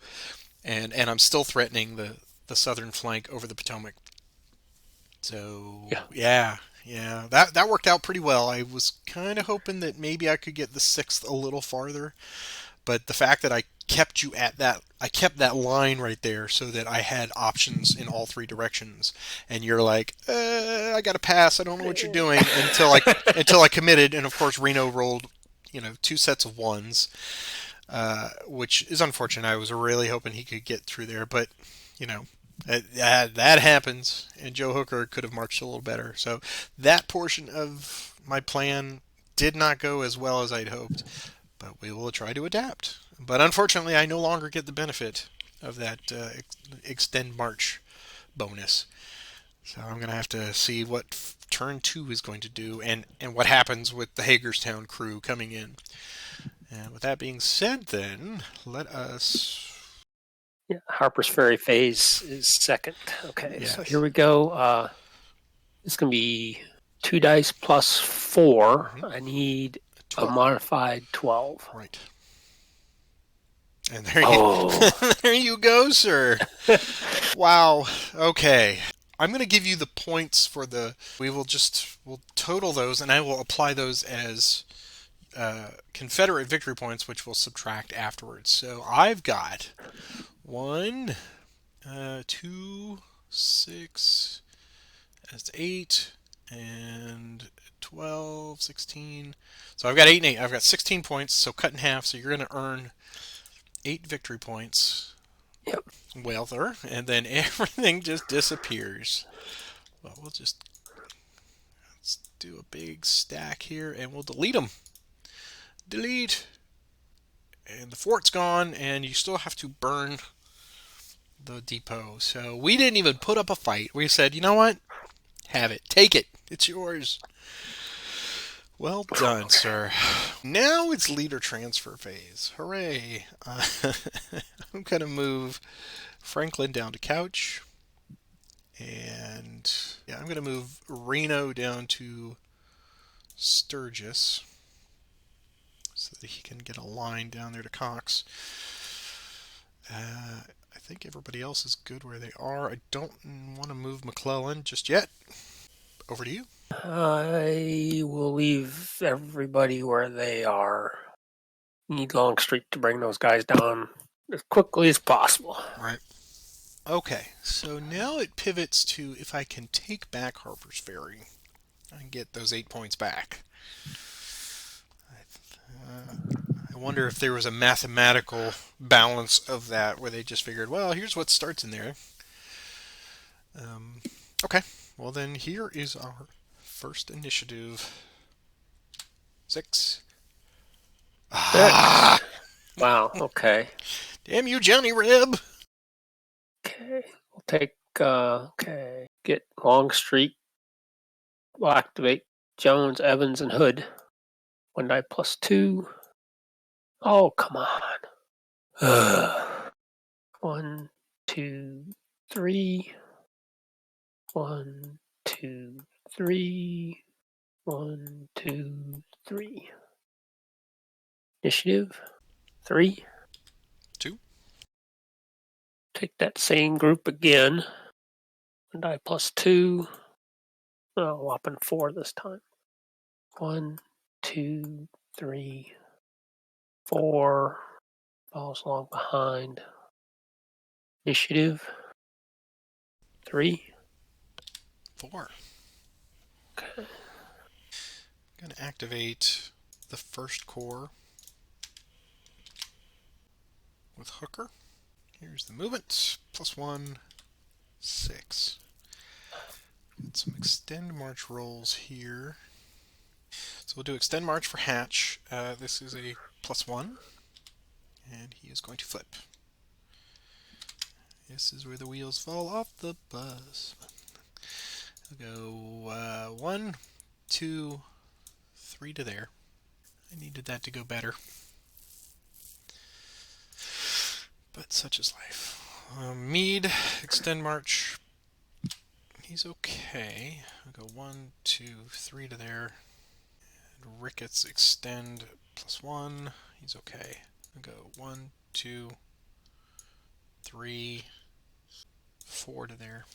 And I'm still threatening the southern flank over the Potomac. So Yeah. yeah, that worked out pretty well. I was kind of hoping that maybe I could get the sixth a little farther, but the fact that I kept that line right there so that I had options in all three directions. And you're like, I got to pass. I don't know what you're doing until I committed, and of course Reno rolled, two sets of ones, which is unfortunate. I was really hoping he could get through there, but you know, that happens, and Joe Hooker could have marched a little better. So that portion of my plan did not go as well as I'd hoped, but we will try to adapt. But unfortunately, I no longer get the benefit of that extend march bonus. So I'm going to have to see what turn two is going to do, and what happens with the Hagerstown crew coming in. And with that being said, then let us. Yeah, Harper's Ferry phase is second. Okay, so here Yes. we go. It's going to be 2 dice plus 4. Mhm. I need a 12. modified 12. Right. And there you, Oh. there you go, sir. Wow. Okay. I'm going to give you the points for the. We'll total those, and I will apply those as Confederate victory points, which we'll subtract afterwards. So I've got 1, 2, 6, that's 8, and 12, 16. So I've got 8 and 8. I've got 16 points, so cut in half. So you're going to earn 8 victory points. Yep. Well, there, and then everything just disappears. Well, let's do a big stack here, and we'll delete them. Delete, and the fort's gone, and you still have to burn the depot. So we didn't even put up a fight. We said, you know what? Have it. Take it. It's yours. Well done, sir. Now it's leader transfer phase. Hooray. I'm going to move Franklin down to couch. And yeah, I'm going to move Reno down to Sturgis so that he can get a line down there to Cox. I think everybody else is good where they are. I don't want to move McClellan just yet. Over to you. I will leave everybody where they are. Need Longstreet to bring those guys down as quickly as possible. Right. Okay, so now it pivots to if I can take back Harper's Ferry and get those 8 points back. I wonder if there was a mathematical balance of that where they just figured, well, here's what starts in there. Okay, well then here is our first initiative. 6. Ah! 6. Wow, okay. Damn you, Johnny Reb! Okay, we'll take, okay, get Longstreet. We'll activate Jones, Evans, and Hood. 1 die plus 2. Oh, come on. 1, 2, 3. 1, 2, 3. 1, 2, 3. Initiative 3. 2. Take that same group again. 1 die plus 2. Oh, whopping 4 this time. 1, 2, 3, 4. Falls along behind. Initiative 3. 4. Okay. I'm going to activate the first core with Hooker. Here's the movement. +1, 6. Get some extend march rolls here. So we'll do extend march for Hatch. This is a +1, and he is going to flip. This is where the wheels fall off the bus. I'll go 1, 2, 3 to there. I needed that to go better. But such is life. Mead, extend march. He's okay. I'll go 1, 2, 3 to there. And Ricketts, extend +1. He's okay. I'll go 1, 2, 3, 4 to there.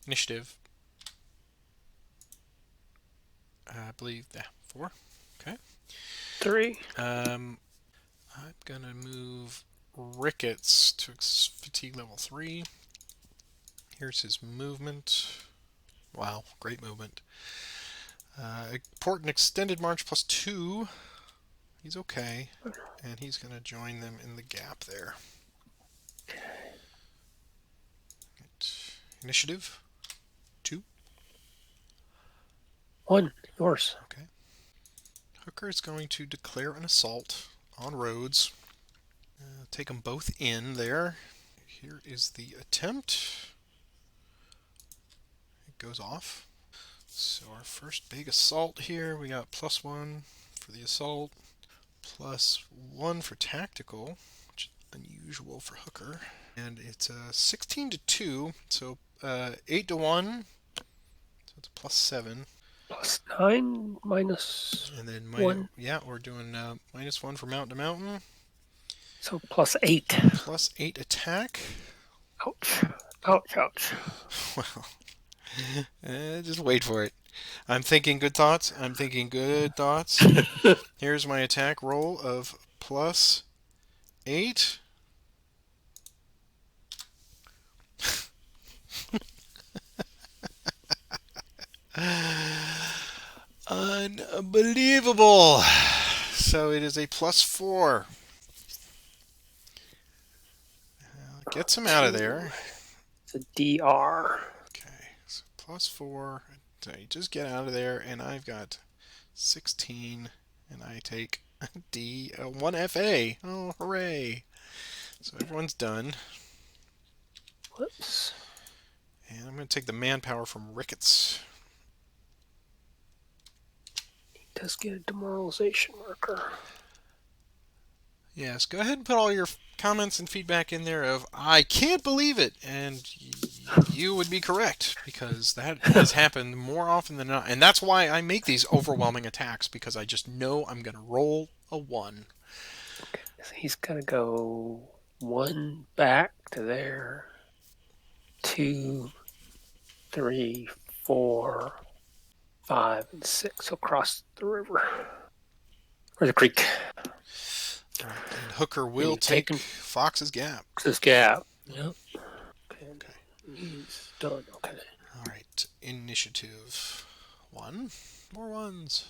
Initiative. I believe that 4. Okay. 3. I'm gonna move Ricketts to fatigue level 3. Here's his movement. Wow, great movement. Important extended march +2. He's okay, and he's gonna join them in the gap there. Right. Initiative 2. 1. Yours. Okay. Hooker is going to declare an assault on Rhodes. Take them both in there. Here is the attempt. It goes off. So our first big assault here, we got +1 for the assault, +1 for tactical, which is unusual for Hooker. And it's 16 to 2, so 8 to 1, so it's +7. +9 minus And then 1. Yeah, we're doing -1 for mountain to mountain. So +8. +8 attack. Ouch. Ouch, ouch. Well, just wait for it. I'm thinking good thoughts. I'm thinking good thoughts. Here's my attack roll of +8. Unbelievable. So it is a +4. Gets him out of there. It's a DR. Okay, so +4. So you just get out of there, and I've got 16, and I take D 1 FA. Oh, hooray! So everyone's done. Whoops. And I'm going to take the manpower from Ricketts. He does get a demoralization marker. Yes, go ahead and put all your comments and feedback in there of, I can't believe it, and you would be correct, because that has happened more often than not. And that's why I make these overwhelming attacks, because I just know I'm going to roll a 1. Okay, so he's got to go 1 back to there. 2, 3, 4, 5, and 6 across the river. Or the creek. And Hooker will take Fox's Gap. Fox's Gap. Yep. Okay. He's done. Okay. All right. Initiative 1. More 1s.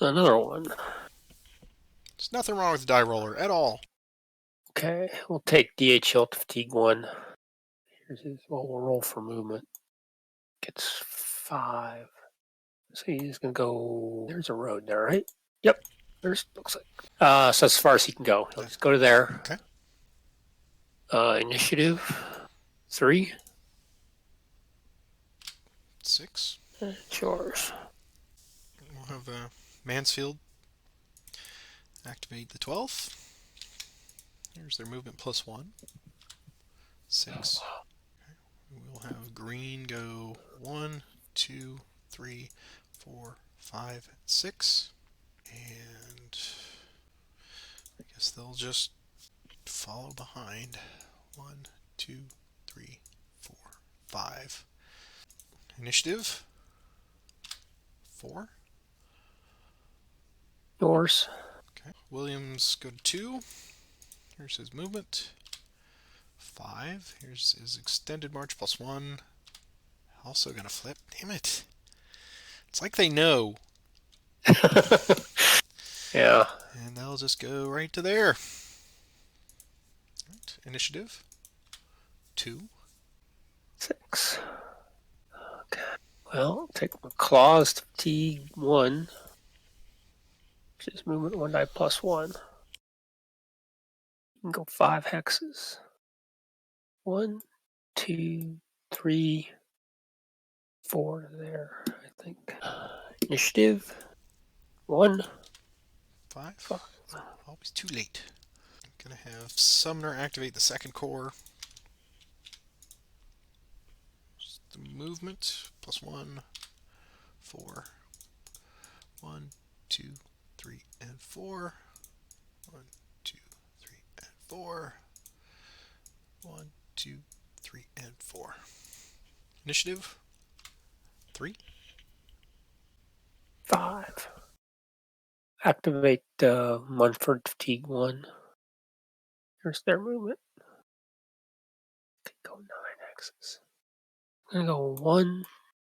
Another 1. There's nothing wrong with the die roller at all. Okay. We'll take DHL to fatigue 1. Here's his. Well, we'll roll for movement. Gets 5. So he's going to go. There's a road there, right? Yep. There's, looks like. So as far as he can go. He'll just go to there. Okay. Initiative 3. 6. It's yours. We'll have Mansfield activate the 12th. Here's their movement +1. 6. Okay. We'll have Green go 1, 2, 3, 4, 5, 6. And I guess they'll just follow behind. 1, 2, 3, 4, 5. Initiative 4. Yours. Okay. Williams go to 2. Here's his movement. 5. Here's his extended march +1. Also gonna flip. Damn it. It's like they know. Yeah. And they'll just go right to there. Right. Initiative 2. 6. Okay. Well, take my claws to fatigue 1. Which is movement 1 die +1. You can go 5 hexes. 1, 2, 3, 4 there, I think. Initiative 1, 5. 5. Always too late. Gonna have Summoner activate the second core. Just the movement +1, 4. 1, 2, 3, and 4. 1, 2, 3, and 4. 1, 2, 3, and 4. Initiative 3. 5. Activate Munford Fatigue 1. Here's their movement. Go 9 X's. I'm gonna go 1,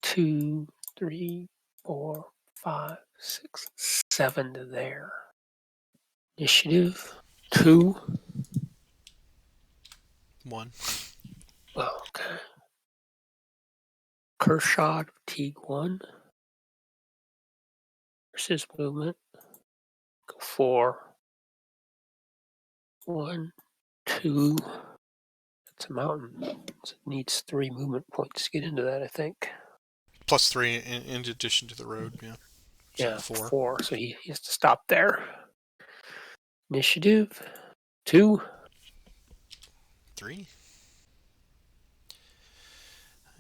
2, 3, 4, 5, 6, 7 to there. Initiative 2. 1. Okay. Kershaw Fatigue 1. Here's his movement. Go 4. 1, 2. That's a mountain. So it needs 3 movement points to get into that, I think. +3 in addition to the road, yeah. So Yeah, 4. 4. So he has to stop there. Initiative 2. 3.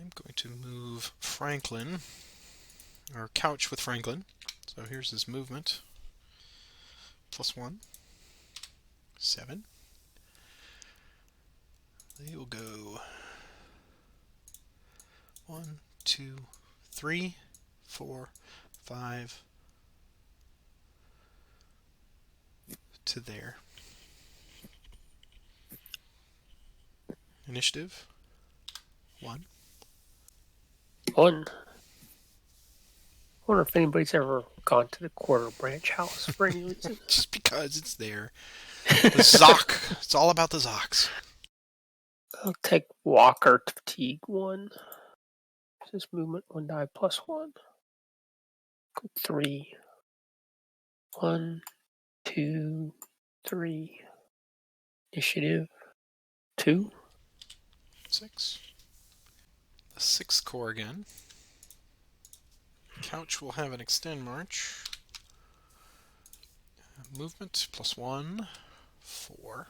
I'm going to move Franklin, or couch with Franklin. So here's his movement. +1. 7. They will go 1, 2, 3, 4, 5 to there. Initiative 1. 1. I wonder if anybody's ever gone to the Quarter Branch House for any reason. Just because it's there. The Zoc. It's all about the Zocs. I'll take Walker to Fatigue 1. This movement 1 die +1. Go 3. 1, 2, 3. Initiative 2. 6. The 6th core again. Couch will have an extend march. Movement +1, 4.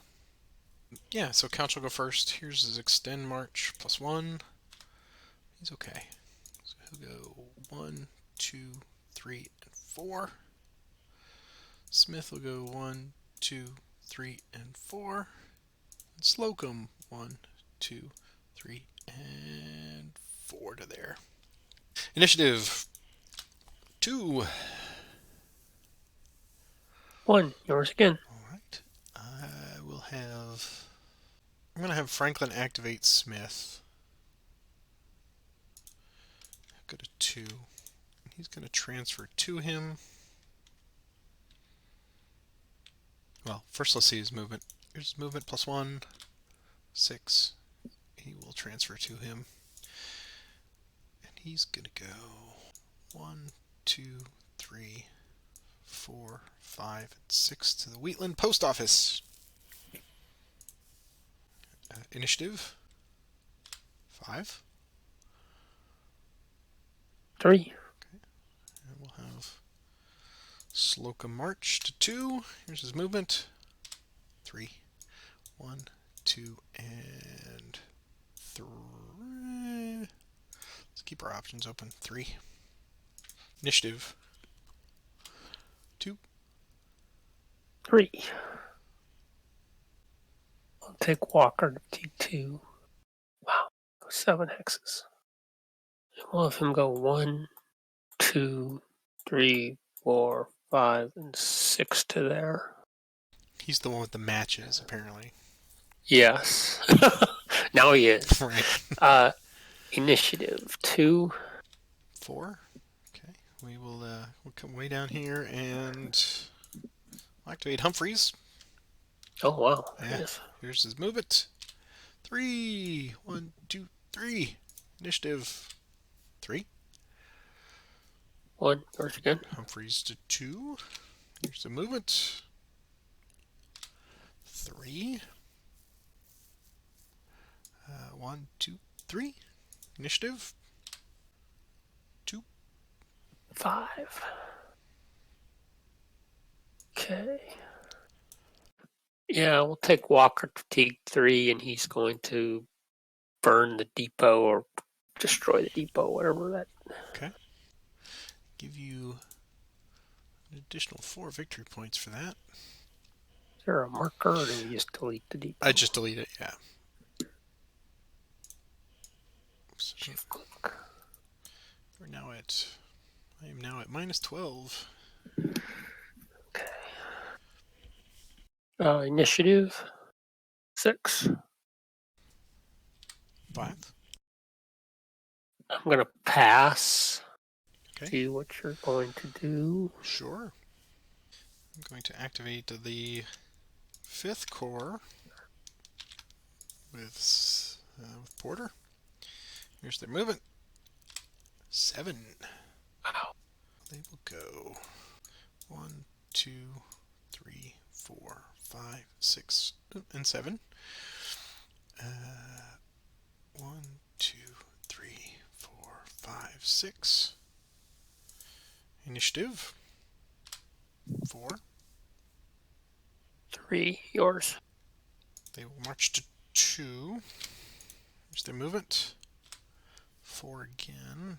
Yeah, so Couch will go first. Here's his extend march +1. He's okay. So he'll go 1, 2, 3, and 4. Smith will go 1, 2, 3, and 4. And Slocum 1, 2, 3, and 4 to there. Initiative 2. 1. Yours again. Alright. I will have... I'm going to have Franklin activate Smith. Go to 2. He's going to transfer to him. Well, first let's see his movement. Here's his movement +1, 6. He will transfer to him. And he's going to go 1, 2, 3, 4, 5, and 6 to the Wheatland Post Office. Initiative 5. 3. Okay. And we'll have Slocum march to 2. Here's his movement. 3. 1, 2, and 3. Let's keep our options open. 3. Initiative 2. 3. I'll take Walker to Fatigue 2. Wow. Go 7 hexes. And we'll have him go 1, 2, 3, 4, 5, and 6 to there. He's the one with the matches, apparently. Yes. Now he is. Right. Initiative 2. 4. Okay. We'll come way down here and activate Humphreys. Oh, wow. Yeah. Yes. Here's his movement. 3. 1, 2, 3. Initiative 3. 1. Yours again. Humphreys to 2. Here's the movement. 3. 1, 2, 3. Initiative? 2. 5. Okay. Yeah, we'll take Walker Fatigue 3, and he's going to burn the depot or destroy the depot, whatever that. Okay. Give you an additional 4 victory points for that. Is there a marker, or do we just delete the depot? I just delete it, yeah. Shift click. We're now at... I am now at minus 12. Okay. Initiative 6. 5. I'm going to pass. Okay. Do what you're going to do. Sure. I'm going to activate the 5th core with Porter. Here's their movement. 7. Wow. They will go 1, 2, 3, 4, 5, 6, and 7. 1, 2, 3, 4, 5, 6. Initiative 4. 3, yours. They will march to 2. Here's their movement. 4 again.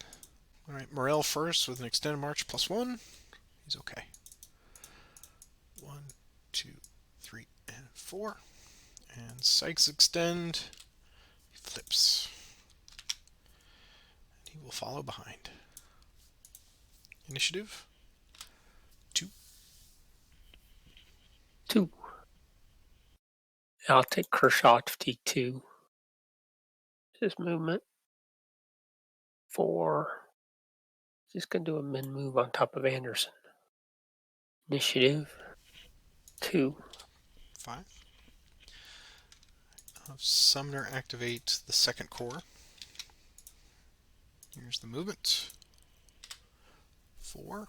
Alright, Morel first with an extended march +1. He's okay. 1, 2, 3, and 4. And Sykes extend. He flips. And he will follow behind. Initiative 2. 2. I'll take Kershaw to Fatigue 2. His movement. 4. Just going to do a min move on top of Anderson. Initiative 2. 5. I'll have Sumner activate the 2nd core. Here's the movement. 4.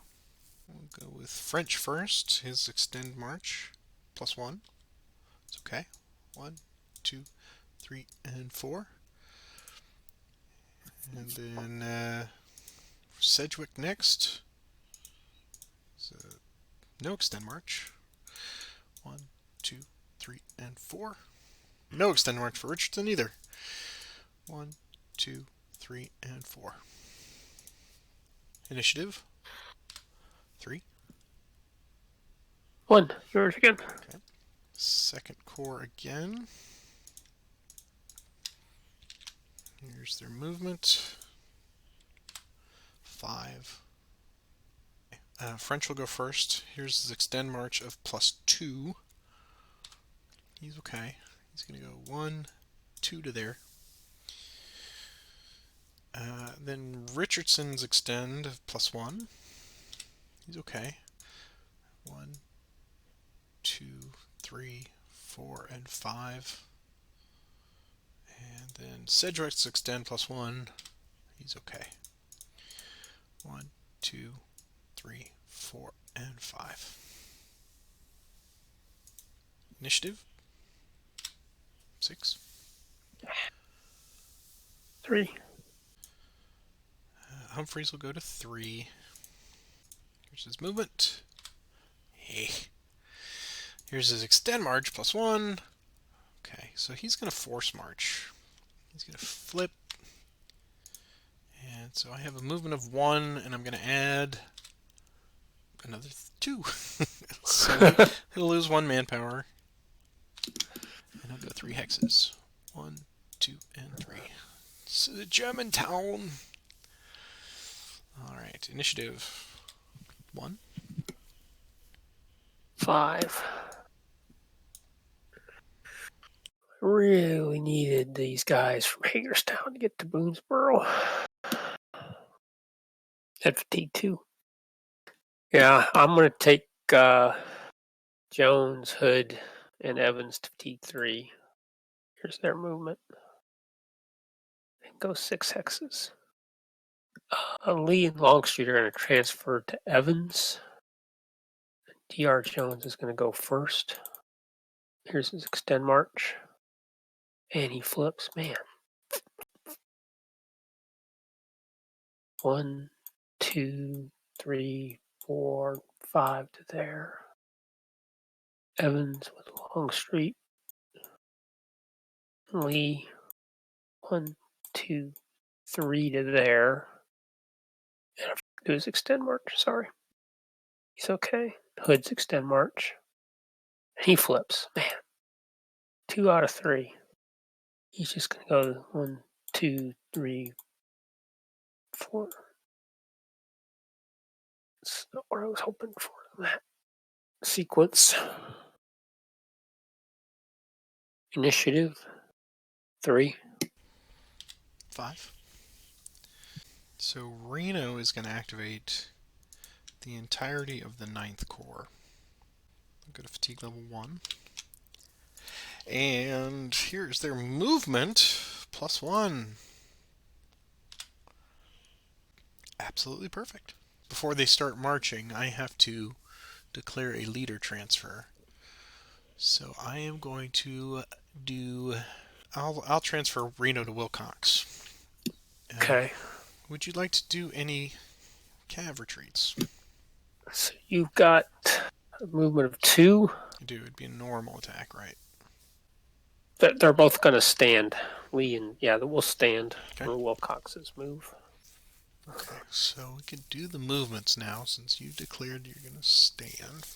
We'll go with French first. His extend march +1. It's okay. 1, 2, 3, and 4. And then Sedgwick next. So no extend march. 1, 2, 3, and 4. No extend march for Richardson either. 1, 2, 3, and 4. Initiative 3. 1. Yours again. Okay. 2nd core again. Here's their movement. 5. French will go first. Here's his extend march of +2. He's okay. He's going to go 1, 2 to there. Then Richardson's extend of +1. He's okay. 1, 2, 3, 4, and 5. And then Sedgwick's extend +1. He's okay. 1, 2, 3, 4, and 5. Initiative 6. 3. Humphreys will go to 3. Here's his movement. Hey. Here's his extend march +1. Okay, so he's going to force march. He's going to flip. And so I have a movement of 1, and I'm going to add another 2. So he'll lose 1 manpower. And he'll go 3 hexes. 1, 2, and 3. It's a German town. Alright, initiative 1. 5. Really needed these guys from Hagerstown to get to Boonesboro. At Fatigue 2. Yeah, I'm going to take Jones, Hood, and Evans to Fatigue 3. Here's their movement. And go 6 hexes. Lee and Longstreet are going to transfer to Evans. DR Jones is going to go first. Here's his extend march. And he flips. Man. 1, 2, 3, 4, 5 to there. Evans with Longstreet. Lee, 1, 2, 3 to there. And I forgot to do his extend march. Sorry. He's okay. Hood's extend march. He flips. Man, 2 out of 3. He's just going to go 1, 2, 3, 4. That's not what I was hoping for in that sequence. Initiative 3. 5. So Reno is going to activate the entirety of the 9th Corps. Go to fatigue level 1. And here's their movement. +1. Absolutely perfect. Before they start marching, I have to declare a leader transfer. So I am going to do... I'll transfer Reno to Wilcox. Okay. Would you like to do any cav retreats? So you've got a movement of 2. I do. It'd be a normal attack, right? They're both going to stand. Lee and, yeah, we'll stand. Okay. Wilcox's move. Okay, so we can do the movements now since you declared you're going to stand.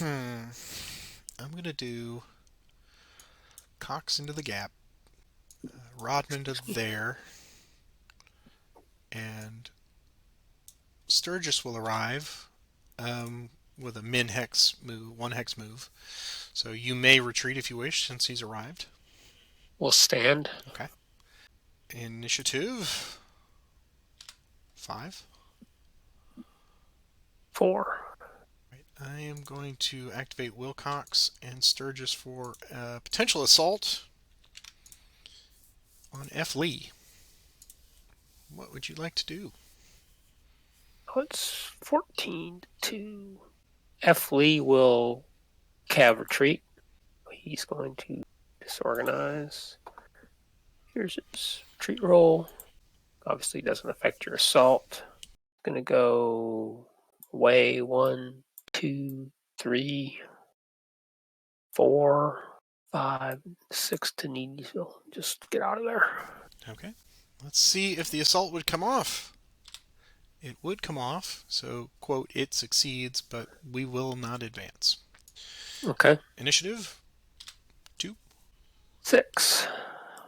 I'm going to do Cox into the gap, Rodman to there, and Sturgis will arrive with a min hex move, 1 hex move. So you may retreat if you wish since he's arrived. We'll stand. Okay. Initiative 5. 4. Right. I am going to activate Wilcox and Sturgis for potential assault on F. Lee. What would you like to do? Oh, it's 14 to 2. F. Lee will cav retreat. He's going to disorganize. Here's his retreat roll. Obviously doesn't affect your assault. Gonna go away 1, 2, 3, 4, 5, 6 to Needysville. Just get out of there. Okay. Let's see if the assault would come off. It would come off, so, quote, it succeeds, but we will not advance. Okay. Initiative 2. 6.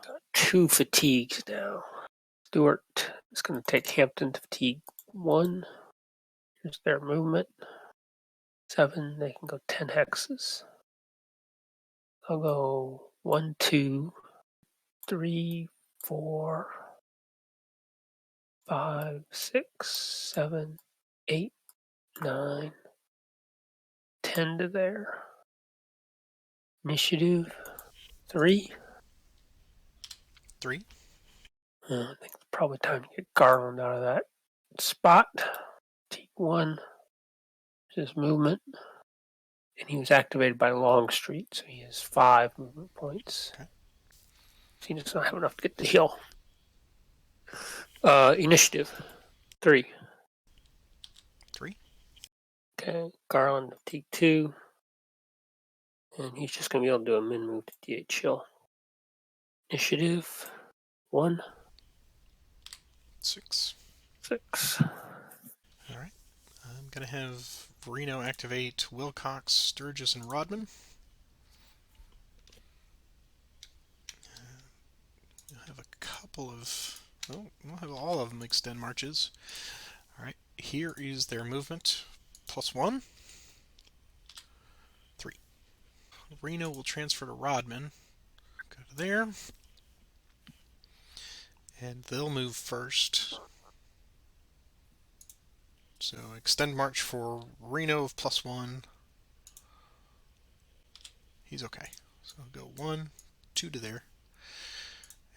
Got 2 fatigues now. Stewart is going to take Hampton to fatigue 1. Here's their movement. 7. They can go 10 hexes. I'll go 1, 2, 3, 4, 5, 6, 7, 8, 9, 10 to there. Initiative 3. 3. I think it's probably time to get Garland out of that spot. Take 1. His movement. And he was activated by Longstreet, so he has 5 movement points. Okay. So he does not have enough to get the hill. Initiative 3. 3. Okay, Garland fatigue 2. And he's just going to be able to do a min move to DH Hill. Initiative 1. 6. 6. All right. I'm going to have Reno activate Wilcox, Sturgis, and Rodman. I'll have a couple of... Oh, we'll have all of them extend marches. All right. Here is their movement. +1. 3. Reno will transfer to Rodman. Go to there. And they'll move first. So extend march for Reno of +1. He's okay. So I'll go 1, 2 to there.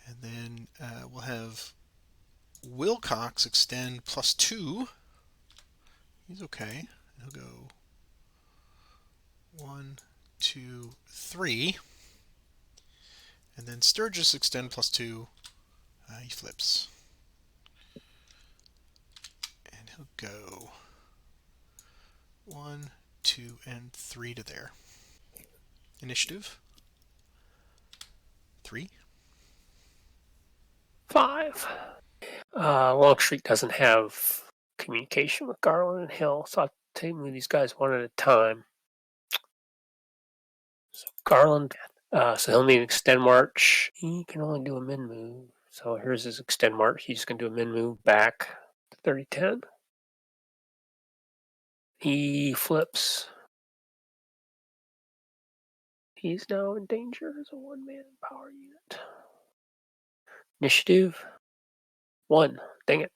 And then we'll have Wilcox extend +2. He's okay. He'll go 1, 2, 3. And then Sturgis extend +2. He flips. So go 1, 2, and 3 to there. Initiative 3. 5. Longstreet doesn't have communication with Garland and Hill, so I'll move these guys one at a time. So Garland, so he'll need an extend march. He can only do a min move. So here's his extend march. He's going to do a min move back to 30-10. He flips. He's now in danger as a one-man power unit. Initiative 1. Dang it.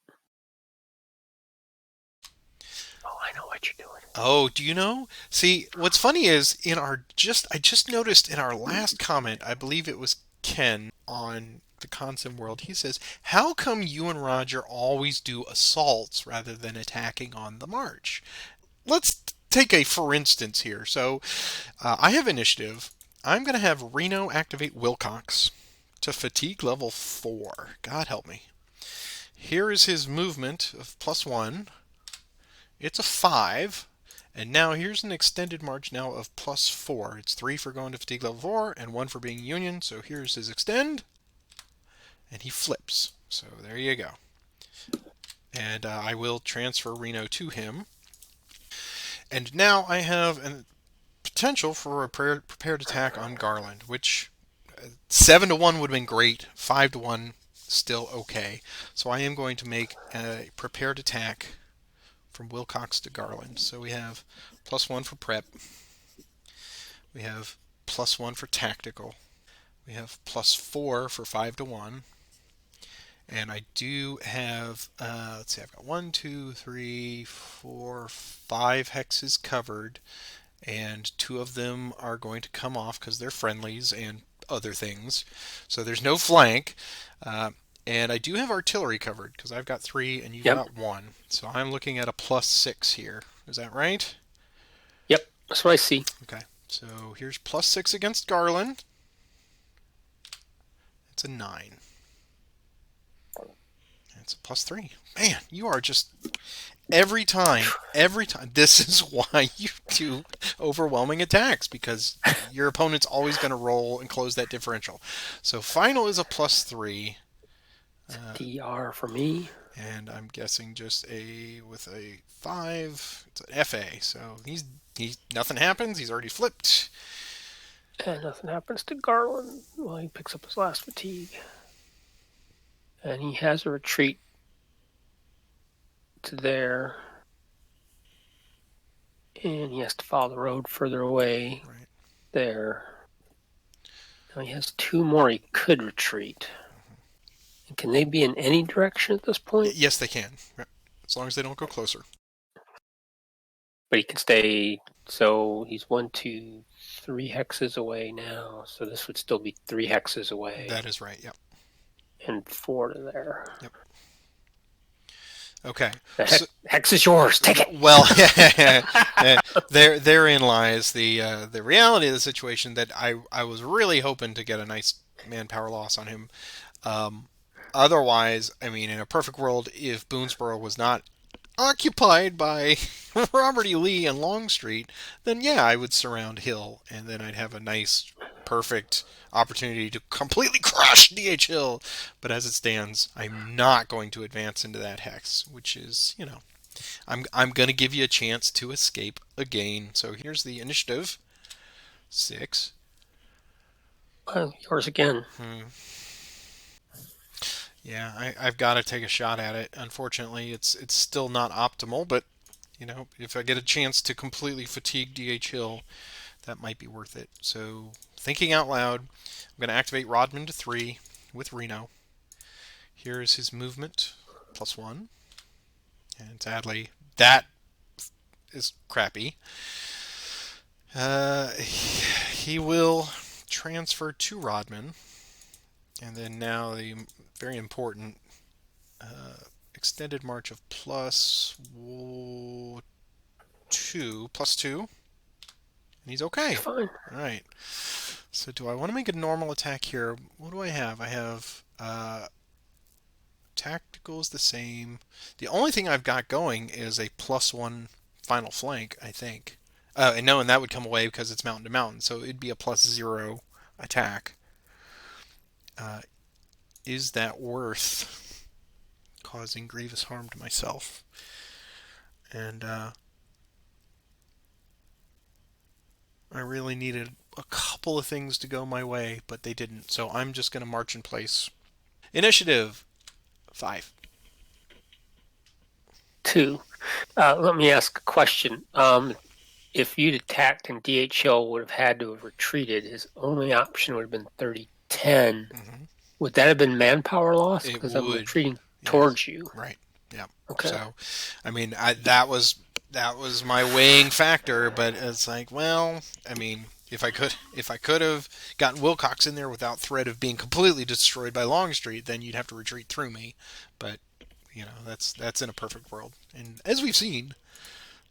Oh, I know what you're doing. Oh, do you know? See, what's funny is I just noticed in our last comment, I believe it was Ken on the Consim World, he says, "How come you and Roger always do assaults rather than attacking on the march?" Let's take a for instance here. So, I have initiative. I'm going to have Reno activate Wilcox to fatigue level 4. God help me. Here is his movement of +1. It's a 5. And now here's an extended march now of +4. It's 3 for going to fatigue level 4 and 1 for being Union. So here's his extend. And he flips. So there you go. And I will transfer Reno to him. And now I have a potential for a prepared attack on Garland, which 7 to 1 would have been great. 5 to 1 still okay. So I am going to make a prepared attack from Wilcox to Garland. So we have +1 for prep. We have +1 for tactical. We have +4 for 5 to 1. And I do have, let's see, I've got 1, 2, 3, 4, 5 hexes covered. And 2 of them are going to come off because they're friendlies and other things. So there's no flank. And I do have artillery covered because I've got 3 and you've got 1. So I'm looking at a +6 here. Is that right? Yep, that's what I see. Okay. So here's +6 against Garland. It's a 9. It's a +3. Man, you are just every time. This is why you do overwhelming attacks, because your opponent's always going to roll and close that differential. So final is a +3. DR for me. And I'm guessing just with a 5. It's an FA. So he's nothing happens. He's already flipped. And nothing happens to Garland while he picks up his last fatigue. And he has a retreat to there. And he has to follow the road further away. Right. There. Now he has 2 more he could retreat. And can they be in any direction at this point? Yes, they can. As long as they don't go closer. But he can stay. So he's 1, 2, 3 hexes away now. So this would still be 3 hexes away. That is right. Yep. And 4 to there. Yep. Okay. The hex is yours. Take it. Well, therein lies the reality of the situation, that I was really hoping to get a nice manpower loss on him. Otherwise, I mean, in a perfect world, if Boonesboro was not occupied by Robert E. Lee and Longstreet, then yeah, I would surround Hill, and then I'd have a nice, perfect opportunity to completely crush D.H. Hill. But as it stands, I'm not going to advance into that hex, which is, I'm going to give you a chance to escape again. So here's the initiative. 6. Yours again. Yeah, I've got to take a shot at it. Unfortunately, it's still not optimal, but if I get a chance to completely fatigue D.H. Hill, that might be worth it. So, thinking out loud, I'm going to activate Rodman to 3 with Reno. Here is his movement, +1. And sadly, that is crappy. He will transfer to Rodman. And then now the very important extended march of +2. And he's okay. Fine. All right. So do I want to make a normal attack here? What do I have? I have Tactical is the same. The only thing I've got going is a +1 final flank, I think. And that would come away because it's mountain to mountain, so it'd be a +0 attack. Uh, is that worth causing grievous harm to myself? And I really needed a couple of things to go my way, but they didn't, so I'm just going to march in place. Initiative 5. 2. Let me ask a question. If you'd attacked and DHL would have had to have retreated, his only option would have been 30-10. Mm-hmm. Would that have been manpower loss? It Because I'm would. retreating Yes. towards you. Right. Yeah. Okay. So, I mean, that was my weighing factor, but it's like, well, I mean, if I could have gotten Wilcox in there without threat of being completely destroyed by Longstreet, then you'd have to retreat through me. But that's in a perfect world, and as we've seen,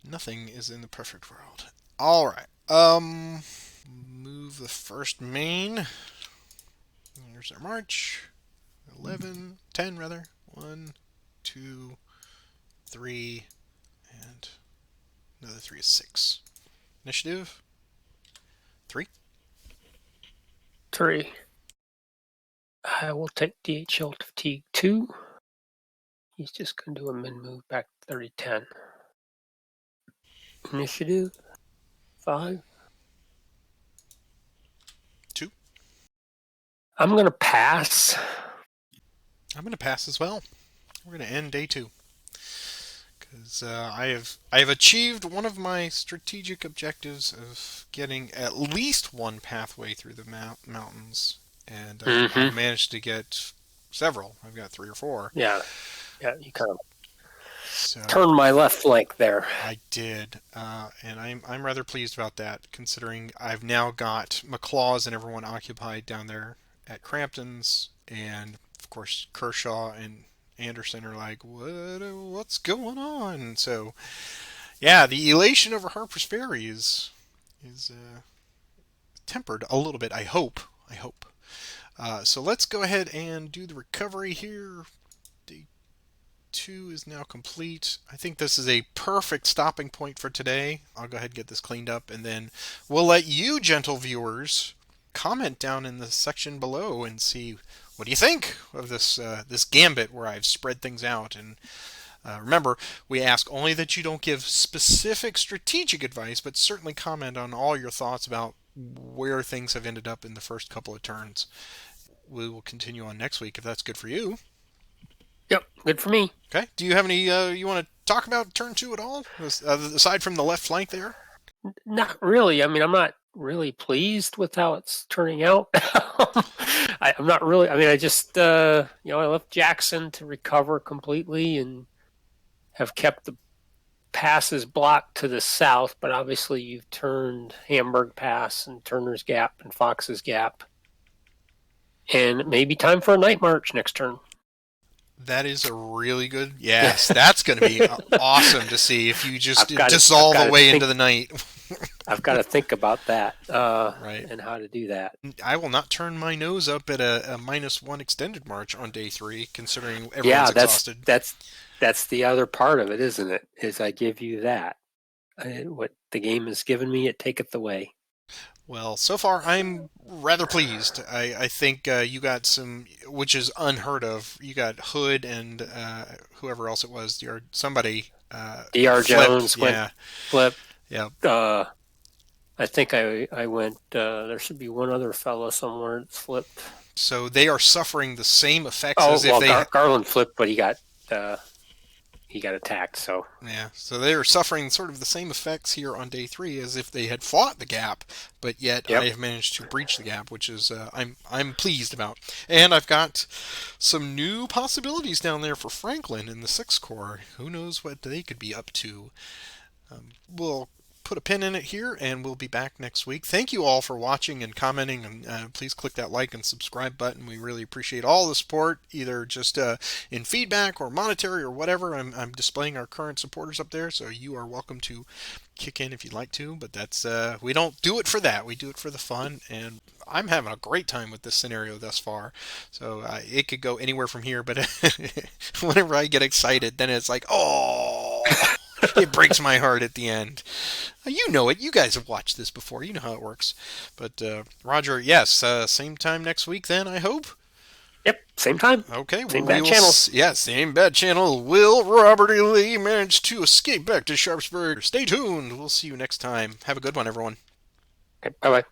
nothing is in the perfect world. All right. Move the first main. Here's our march. 11, 10 rather. 1, 2, 3, and another 3 is 6. Initiative 3. 3. I will take DHL to fatigue 2. He's just going to do a min move back to 30-10. Initiative 5. 2. I'm going to pass. I'm going to pass as well. We're going to end day 2. Because I have achieved one of my strategic objectives of getting at least one pathway through the mountains, and I've managed to get several. I've got 3 or 4. Yeah, you kind of turned my left flank there. I did, and I'm rather pleased about that, considering I've now got McClaws and everyone occupied down there at Crampton's, and of course Kershaw and Anderson are like, what's going on? So, yeah, the elation over Harper's Ferry is tempered a little bit. I hope. So let's go ahead and do the recovery here. Day 2 is now complete. I think this is a perfect stopping point for today. I'll go ahead and get this cleaned up, and then we'll let you, gentle viewers, comment down in the section below and see what do you think of this this gambit where I've spread things out. And remember, we ask only that you don't give specific strategic advice, but certainly comment on all your thoughts about where things have ended up in the first couple of turns. We will continue on next week if that's good for you. Yep, good for me. Okay. Do you have any you want to talk about turn 2 at all, aside from the left flank there? Not really. I mean, I'm not really pleased with how it's turning out. I'm not really. I mean, I just I left Jackson to recover completely and have kept the passes blocked to the south, but obviously you've turned Hamburg Pass and Turner's Gap and Fox's Gap, and it may be time for a night march next turn. That is a really good. Yes, that's going to be awesome to see if you just dissolve away into the night. I've got to think about that, right, and how to do that. I will not turn my nose up at a -1 extended march on day 3, considering everyone's exhausted. That's the other part of it, isn't it? Is I give you that. What the game has given me, it taketh away. Well, so far I'm rather pleased. I think you got some, which is unheard of. You got Hood and whoever else it was, somebody. Dr. Jones went flip. Yeah. I think I went. There should be one other fellow somewhere that's flipped. So they are suffering the same effects as if they. Garland flipped, but he got attacked. So yeah, so they are suffering sort of the same effects here on day 3 as if they had fought the gap, but yet I have managed to breach the gap, which is I'm pleased about. And I've got some new possibilities down there for Franklin in the 6th Corps. Who knows what they could be up to? We'll put a pin in it here, and we'll be back next week. Thank you all for watching and commenting, and please click that like and subscribe button. We really appreciate all the support, either just in feedback or monetary or whatever. I'm displaying our current supporters up there, so you are welcome to kick in if you'd like to, but that's we don't do it for that. We do it for the fun, and I'm having a great time with this scenario thus far. So it could go anywhere from here, but whenever I get excited, then it's like, oh, it breaks my heart at the end. You know it. You guys have watched this before. You know how it works. But Roger, yes, same time next week then, I hope. Yep, same time. Okay, same bad channel. Yeah, same bad channel. Will Robert E. Lee manage to escape back to Sharpsburg? Stay tuned. We'll see you next time. Have a good one, everyone. Okay, bye-bye.